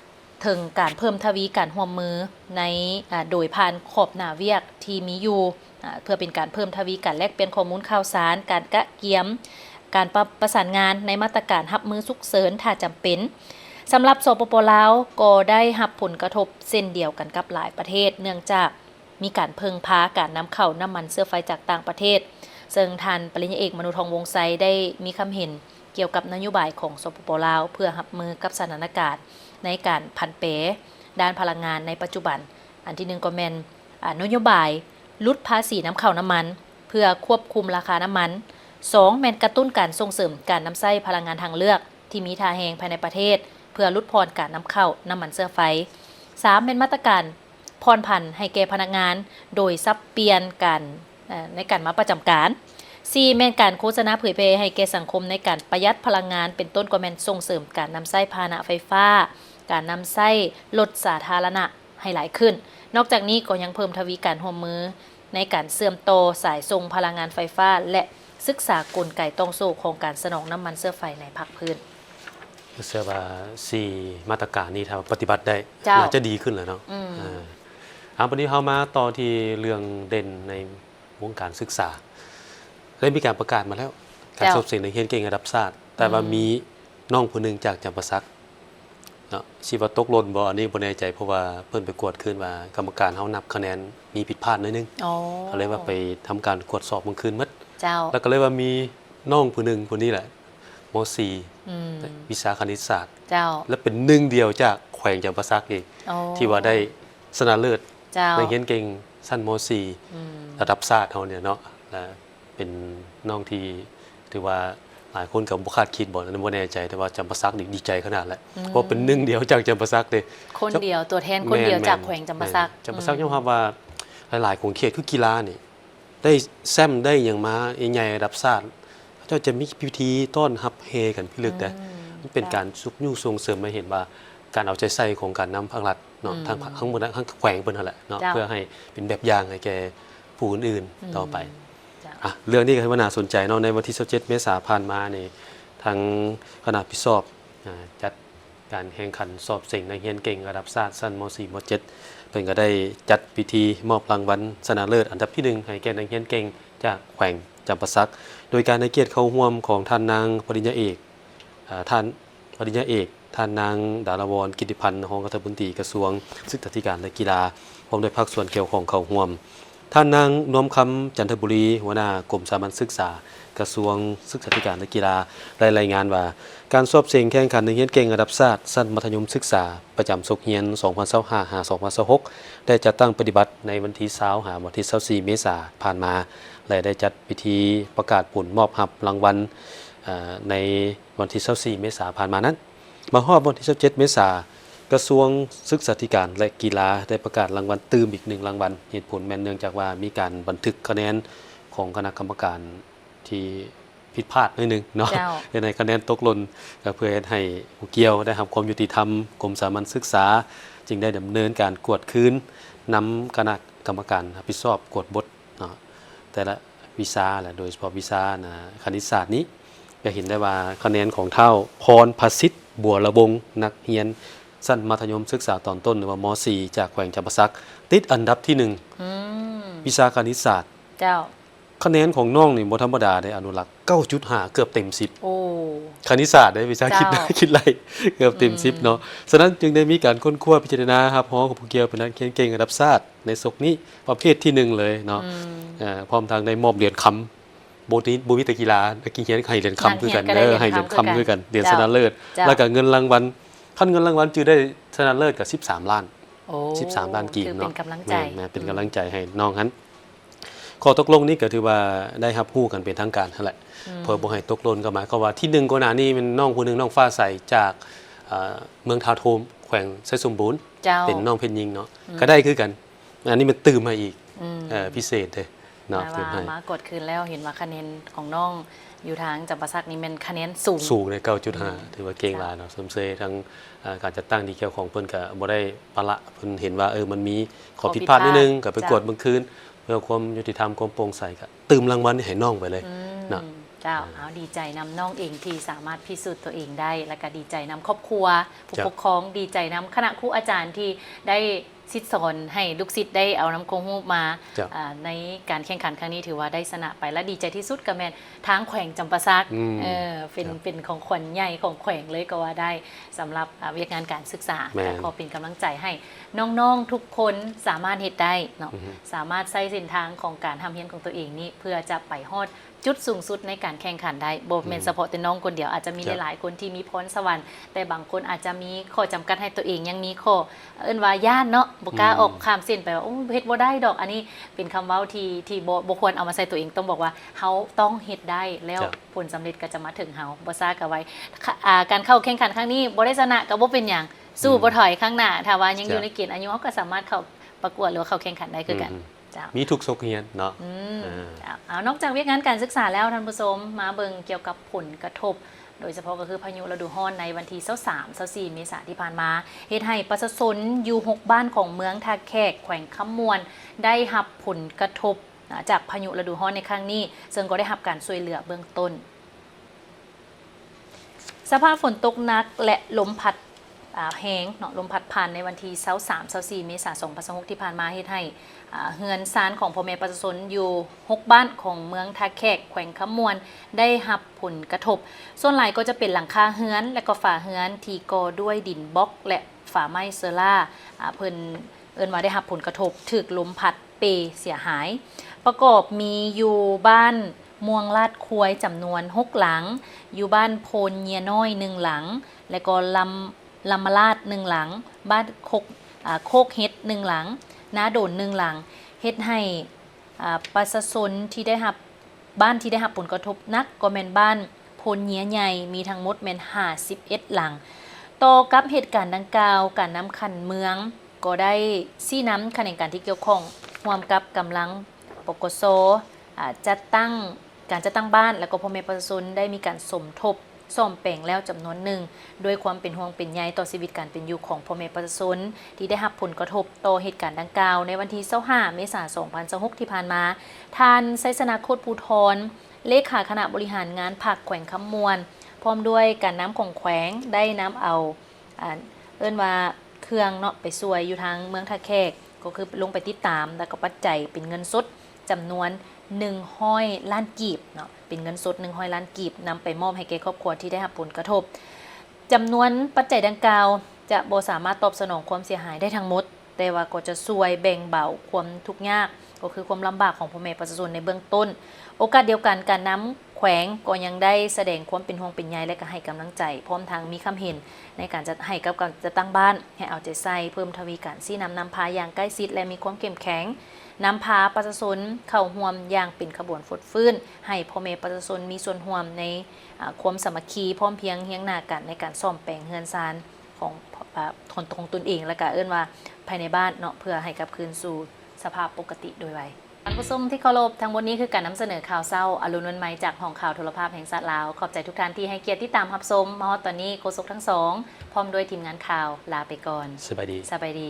ถึงการเพิ่มทวีการร่วมมือในโดยผ่านขอบหน้าเวียกที่มีอยู่เพื่อเป็นการเพิ่มทวีการแลกเปลี่ยนข้อมูลข่าวสารการกะเกียมการประสานงานในมาตรการรับมือฉุกเฉินถ้าจำเป็นสำหรับสปป.ลาวก็ได้รับผลกระทบเช่นเดียวกันกับหลายประเทศเนื่องจากมีการเพิ่งพาการนำเข้าน้ำมันเชื้อไฟจากต่างประเทศซึ่งท่านปริญญาเอกมโนทองวงไซได้มีความเห็นเกี่ยวกับนโยบายของสปป.ลาวเพื่อรับมือกับสถานการณ์ในการผันเปด้านพลังงานในปัจจุบันอันที่1ก็แม่นนโยบายลดภาษีน้ำเข้าน้ำมันเพื่อควบคุมราคาน้ำมัน2แม่นกระตุ้นการส่งเสริมการนำใช้พลังงานทางเลือกที่มีท่าแรงภายในประเทศเพื่อลดพรการนำเข้าน้ำมันเชื้อไฟ 3เป็นมาตรการผ่อนผันให้แก่พนักงานโดยซับเปลี่ยนกันในการมาประจำการ4แม่นการโฆษณาเผยแพร่ให้แก่สังคมในการประหยัดพลังงานเป็นต้นก็แม่นส่งเสริมการนำใช้พาหนะไฟฟ้าการนำใช้รถสาธารณะให้หลายขึ้นนอกจากนี้ก็ยังเพิ่มทวีการร่วมมือในการเสื่อมโตสายส่งพลังงานไฟฟ้าและศึกษากลไกต้องโซ่โครงการสนองน้ำมันเสื้อไฟในภาคพื้นเชื่อว่า4มาตรการนี้ถ้าปฏิบัติได้น่าจะดีขึ้นแล้วเนาะวันนี้เฮามาต่อที่เรื่องเด่นในวงการศึกษาได้มีการประกาศมาแล้วการสอบเสียงนักเรียนเก่งระดับชาติแต่ว่ามีน้องผู้นึงจากจำปาสักเนาะชีวตกหล่นบ่อันนี้บ่แน่ใจเพราะว่าเพิ่นไปกวดคืนว่ากรรมการเฮานับคะแนนมีผิดพลาดหน่อยนึงเขาเลยว่าไปทำการกวดสอบเมื่อคืนหมดแล้วก็เลยว่ามีน้องผู้นึงคนนี้แหละม.4 วิชาคณิตศาสตร์และเป็นหนึ่งเดียวจากแขวงจำปาสักเองที่ว่าได้ชนะเลิศนักเรียนเก่งชั้นม.4 ระดับชาติเฮาเนี่ยเนาะเป็นน้องที่ถือว่าหลายคนก็บ่คาดคิดบ่นั้นบ่แน่ใจแต่ว่าจำปาสักดีใจขนาดแหละเพราะเป็นหนึ่งเดียวจากจำปาสักเลยคนเดียวตัวแทนคนเดียวจากแขวงจำปาสักจำปาสักยอมรับว่าหลายๆของเขตคือกีฬานี่ได้แซมได้อย่างมาใหญ่ระดับชาติเจ้าจะมีพิธีต้อนรับเฮกันพิลึกนะมันเป็นการซุกยู่ส่งเสริมให้เห็นว่าการเอาใจใส่ของการนำภาครัฐเนาะทั้งหมดทั้งแขวงเพิ่นนั่นแหละเนาะเพื่อให้เป็นแบบอย่างให้แก่ผู้อื่นๆต่อไปเรื่องนี้ก็น่าสนใจเนาะในวันที่27เมษายนผ่านมานี่ทางคณะพิสอบจัดการแข่งขันสอบเสิ่งนักเรียนเก่งระดับชาติชั้นม.4 ม.7 เพิ่นก็ได้จัดพิธีมอบรางวัลชนะเลิศอันดับที่1ให้แก่นักเรียนเก่งจากแขวงจำปาสักโดยการให้เกียรติเข้าร่วมของท่านนางปริญญาเอกท่านปริญญาเอกท่านนางดารวรกิติพันธ์รองรัฐมนตรีกระทรวงศึกษาธิการและกีฬาพร้อมด้วยภาคส่วนเกี่ยวข้องเข้าร่วมท่านนางน้อมคำจันทบุรีหัวหน้ากรมสามัญศึกษากระทรวงศึกษาธิการและกีฬารายงานว่าการสอบเสียงแข่งขันนักเรียนเก่งระดับชาติชั้นมัธยมศึกษาประจำศุกร์เรียน 2025-2026 ได้จัดตั้งปฏิบัติในวันที่20ถึงวันที่24เมษายนผ่านมาและได้จัดพิธีประกาศผลมอบรับรางวัลในวันที่24เมษายนผ่านมานั้นมาฮอดวันที่27เมษายนกระทรวงศึกษาธิการและกีฬาได้ประกาศรางวัลตืมอีก1รางวัลเหตุผลแม้นเนื่องจากว่ามีการบันทึกคะแนนของคณะกรรมการที่ผิดพลาดนิดนึงเนาะในคะแนนตกหล่นก็เพื่อให้ผู้เกี่ยวได้รับความยุติธรรมกรมสามัญศึกษาจึงได้ดำเนินการกวดคืนนำคณะกรรมการรับผิดชอบกวดบทแต่ละวิชาแหละโดยเฉพาะวิชาคณิตศาสตร์นี้จะเห็นได้ว่าคะแนนของเท่าพรภสิทธิ์บัวระบงนักเรียนชั้นมัธยมศึกษาตอนต้นหรือว่าม .4 จากแขวงจำปาสักติดอันดับที่1วิชาคณิตศาสตร์คะแนนของน้องนี่บ่ธรรมดาได้อนุรักษ์ 9.5 เกือบเต็ม10โอ้คณิตศาสตร์ได้วิชาคิดไรเกือบเต็ม10เนาะฉะนั้นจึงได้มีการค้นคว้าพิจารณาครับฮ้อของผู้เกี่ยวเป็นนักเรียนเก่งระดับชาติในศกนี้ประเภทที่1เลยเนาะพร้อมทางได้มอบเหรียญคำบ่มีแต่กีฬานักกีฬาให้เหรียญคำคือกันให้เหรียญคำคือกันเหรียญชนะเลิศแล้วก็เงินรางวัลขั้นเงินรางวัลจือได้ชนะเลิศกับ13 ล้าน13 ล้านกีบเนาะเป็นกำลังใจให้น้องนั้นข้อตกลงนี้ก็ถือว่าได้รับรู้กันเป็นทางการนั่นแหละเพื่อบ่ให้ตกหล่นก็หมายความว่าที่1ก่อนหน้านี้มันน้องผู้นึงน้องฟ้าใสจากเมืองทาโทมแขวงไชสมบูรณ์เป็นน้องเพชรยิงเนาะก็ได้คือกันอันนี้มันตื่มมาอีกพิเศษเลยเนาะมากดคืนแล้วเห็นว่าคะแนนของน้องอยู่ทางจำปาสักนี่มันคะแนนสูงใน 9.5 ถือว่าเก่งหลายเนาะสมเสยทั้งการจัดตั้งดีเกี่ยวของเพิ่นก็บ่ได้ปะละเพิ่นเห็นว่ามันมีขอผิดพลาดนิดนึงก็ไปกวดเมื่อคืนเพื่อความยุติธรรมความโปร่งใสก็ตื่มรางวัลให้น้องไปเลยเนาะเจ้าเอาดีใจนำน้องเองที่สามารถพิสูจน์ตัวเองได้และก็ดีใจนำครอบครัวผู้ปกครองดีใจนำคณะครูอาจารย์ที่ได้ศิษย์สอนให้ลูกศิษย์ได้เอาน้ำคงฮูกมาในการแข่งขันครั้งนี้ถือว่าได้ชนะไปและดีใจที่สุดกับแมนทางแขวงจำปาสักเป็นของขวัญใหญ่ของแขวงเลยก็ว่าได้สำหรับวิทยางานการศึกษาแต่ขอเป็นกำลังใจให้น้องๆทุกคนสามารถเฮ็ดได้เนาะสามารถใช้เส้นทางของการทำเรียนของตัวเองนี้เพื่อจะไปฮอดจุดสูงสุดในการแข่งขันได้บ่แม่นเฉพาะแต่น้องคนเดียวอาจจะมีหลายคนที่มีพรสวรรค์แต่บางคนอาจจะมีข้อจำกัดให้ตัวเองยังมีข้อว่าย่านเนาะบ่กล้าออกข้ามเส้นไปว่าเฮ็ดบ่ได้ดอกอันนี้เป็นคำเว้าที่บ่ควรเอามาใส่ตัวเองต้องบอกว่าเฮาต้องเฮ็ดได้แล้วผลสำเร็จก็จะมาถึงเฮาบ่ซ่าก็ไว้การเข้าแข่งขันครั้งนี้บ่ได้ชนะก็บ่เป็นหยัง สู้บ่ถอยข้างหน้าถ้าว่ายังอยู่ในเกณฑ์อายุเขาก็สามารถเข้าประกวดหรือว่าเข้าแข่งขันได้คือกันเจ้า มีทุกโรงเรียนเนาะ เอานอกจากเวียกงานการศึกษาแล้วท่านผู้ชมมาเบิ่งเกี่ยวกับผลกระทบ โดยเฉพาะก็คือพายุฤดูร้อนในวันที่23-24 เมษายนที่ผ่านมาเฮ็ดให้ประชาชนอยู่6บ้านของเมืองท่าแขกแขวงคำมวนได้รับผลกระทบจากพายุฤดูร้อนในครั้งนี้ซึ่งก็ได้รับการช่วยเหลือเบื้องต้นสภาพฝนตกหนักและลมพัดแห้งเนาะลมพัดผ่านในวันที่23-24 เมษายน 2026 ที่ผ่านมาเฮ็ดให้เฮือนซานของพ่อแม่ประชาชนอยู่6บ้านของเมืองท่าแขกแขวงคำมวนได้รับผลกระทบส่วนหลายก็จะเป็นหลังคาเฮือนและก็ฝาเฮือนที่ก่อด้วยดินบล็อกและฝาไม้เซอร่าเพิ่นเอิ้นว่าได้รับผลกระทบถูกลมพัดเปเสียหายประกอบมีอยู่บ้านม่วงลาดควยจำนวน6หลังอยู่บ้านโพนเยียน้อย1หลังและก็ลำมาลาด1หลังบ้านโคกเฮ็ด1หลังนาโดน1หลังเฮ็ดให้ประชาชนที่ได้รับบ้านที่ได้รับผลกระทบนักก็แม่นบ้านโพนเยียใหญ่มีทั้งหมดแม่น51หลังต่อกับเหตุการณ์ดังกล่าวการนำคันเมืองก็ได้ซี้นำคณะการที่เกี่ยวข้องร่วมกับกำลังปกสจัดตั้งบ้านแล้วก็พ่อแม่ประชาชนได้มีการสมทบซ่อมแปลงแล้วจำนวนหนึ่งด้วยความเป็นห่วงเป็นใยต่อชีวิตการเป็นอยู่ของพ่อแม่ประชาชนที่ได้รับผลกระทบต่อเหตุการณ์ดังกล่าวในวันที่25 เมษายน 2026 ที่ผ่านมาท่านไสสนาโคตรภูธรเลขาคณะบริหารงานภาคแขวงคำมวนพร้อมด้วยการน้ำของแขวงได้น้ำเอาเอิ้นว่าเครื่องเนาะไปช่วยอยู่ทางเมืองท่าแขกก็คือลงไปติดตามแล้วก็ปัจจัยเป็นเงินสดจำนวน100 ล้านกีบเนาะเป็นเงินสด100 ล้านกีบนำไปมอบให้แก่ครอบครัวที่ได้รับผลกระทบจำนวนปัจจัยดังกล่าวจะบ่สามารถตอบสนองความเสียหายได้ทั้งหมดแต่ว่าก็จะช่วยแบ่งเบาความทุกข์ยากก็คือความลำบากของพ่อแม่ประชาชนในเบื้องต้นโอกาสเดียวกันการนำแขวงก็ยังได้แสดงความเป็นห่วงเป็นใยและก็ให้กำลังใจพร้อมทางมีคำเห็นในการจะให้กับการจะตั้งบ้านให้เอาใจใส่เพิ่มทวีการซี้นำพาอย่างใกล้ชิดและมีความเข้มแข็งนำพาประชาชนเข้าร่วมอย่างเป็นขบวนฟดฟื้นให้พ่อแม่ประชาชนมีส่วนร่วมในความสามัคคีพร้อมเพรียงเฮียงหน้ากันในการซ่อมแปลงเฮือนซานของตนเองและก็เอิ้นว่าภายในบ้านเนาะเพื่อให้กลับคืนสู่สภาพปกติโดยไวท่านผู้ชมที่เคารพทั้งหมดนี้คือการนำเสนอข่าวเศร้าอรุณวันใหม่จากห้องข่าวโทรภาพแห่งชาติลาวขอบใจทุกท่านที่ให้เกียรติติดตามรับชมมาฮอดตอนนี้โฆษกทั้งสองพร้อมด้วยทีมงานข่าวลาไปก่อน สบายดี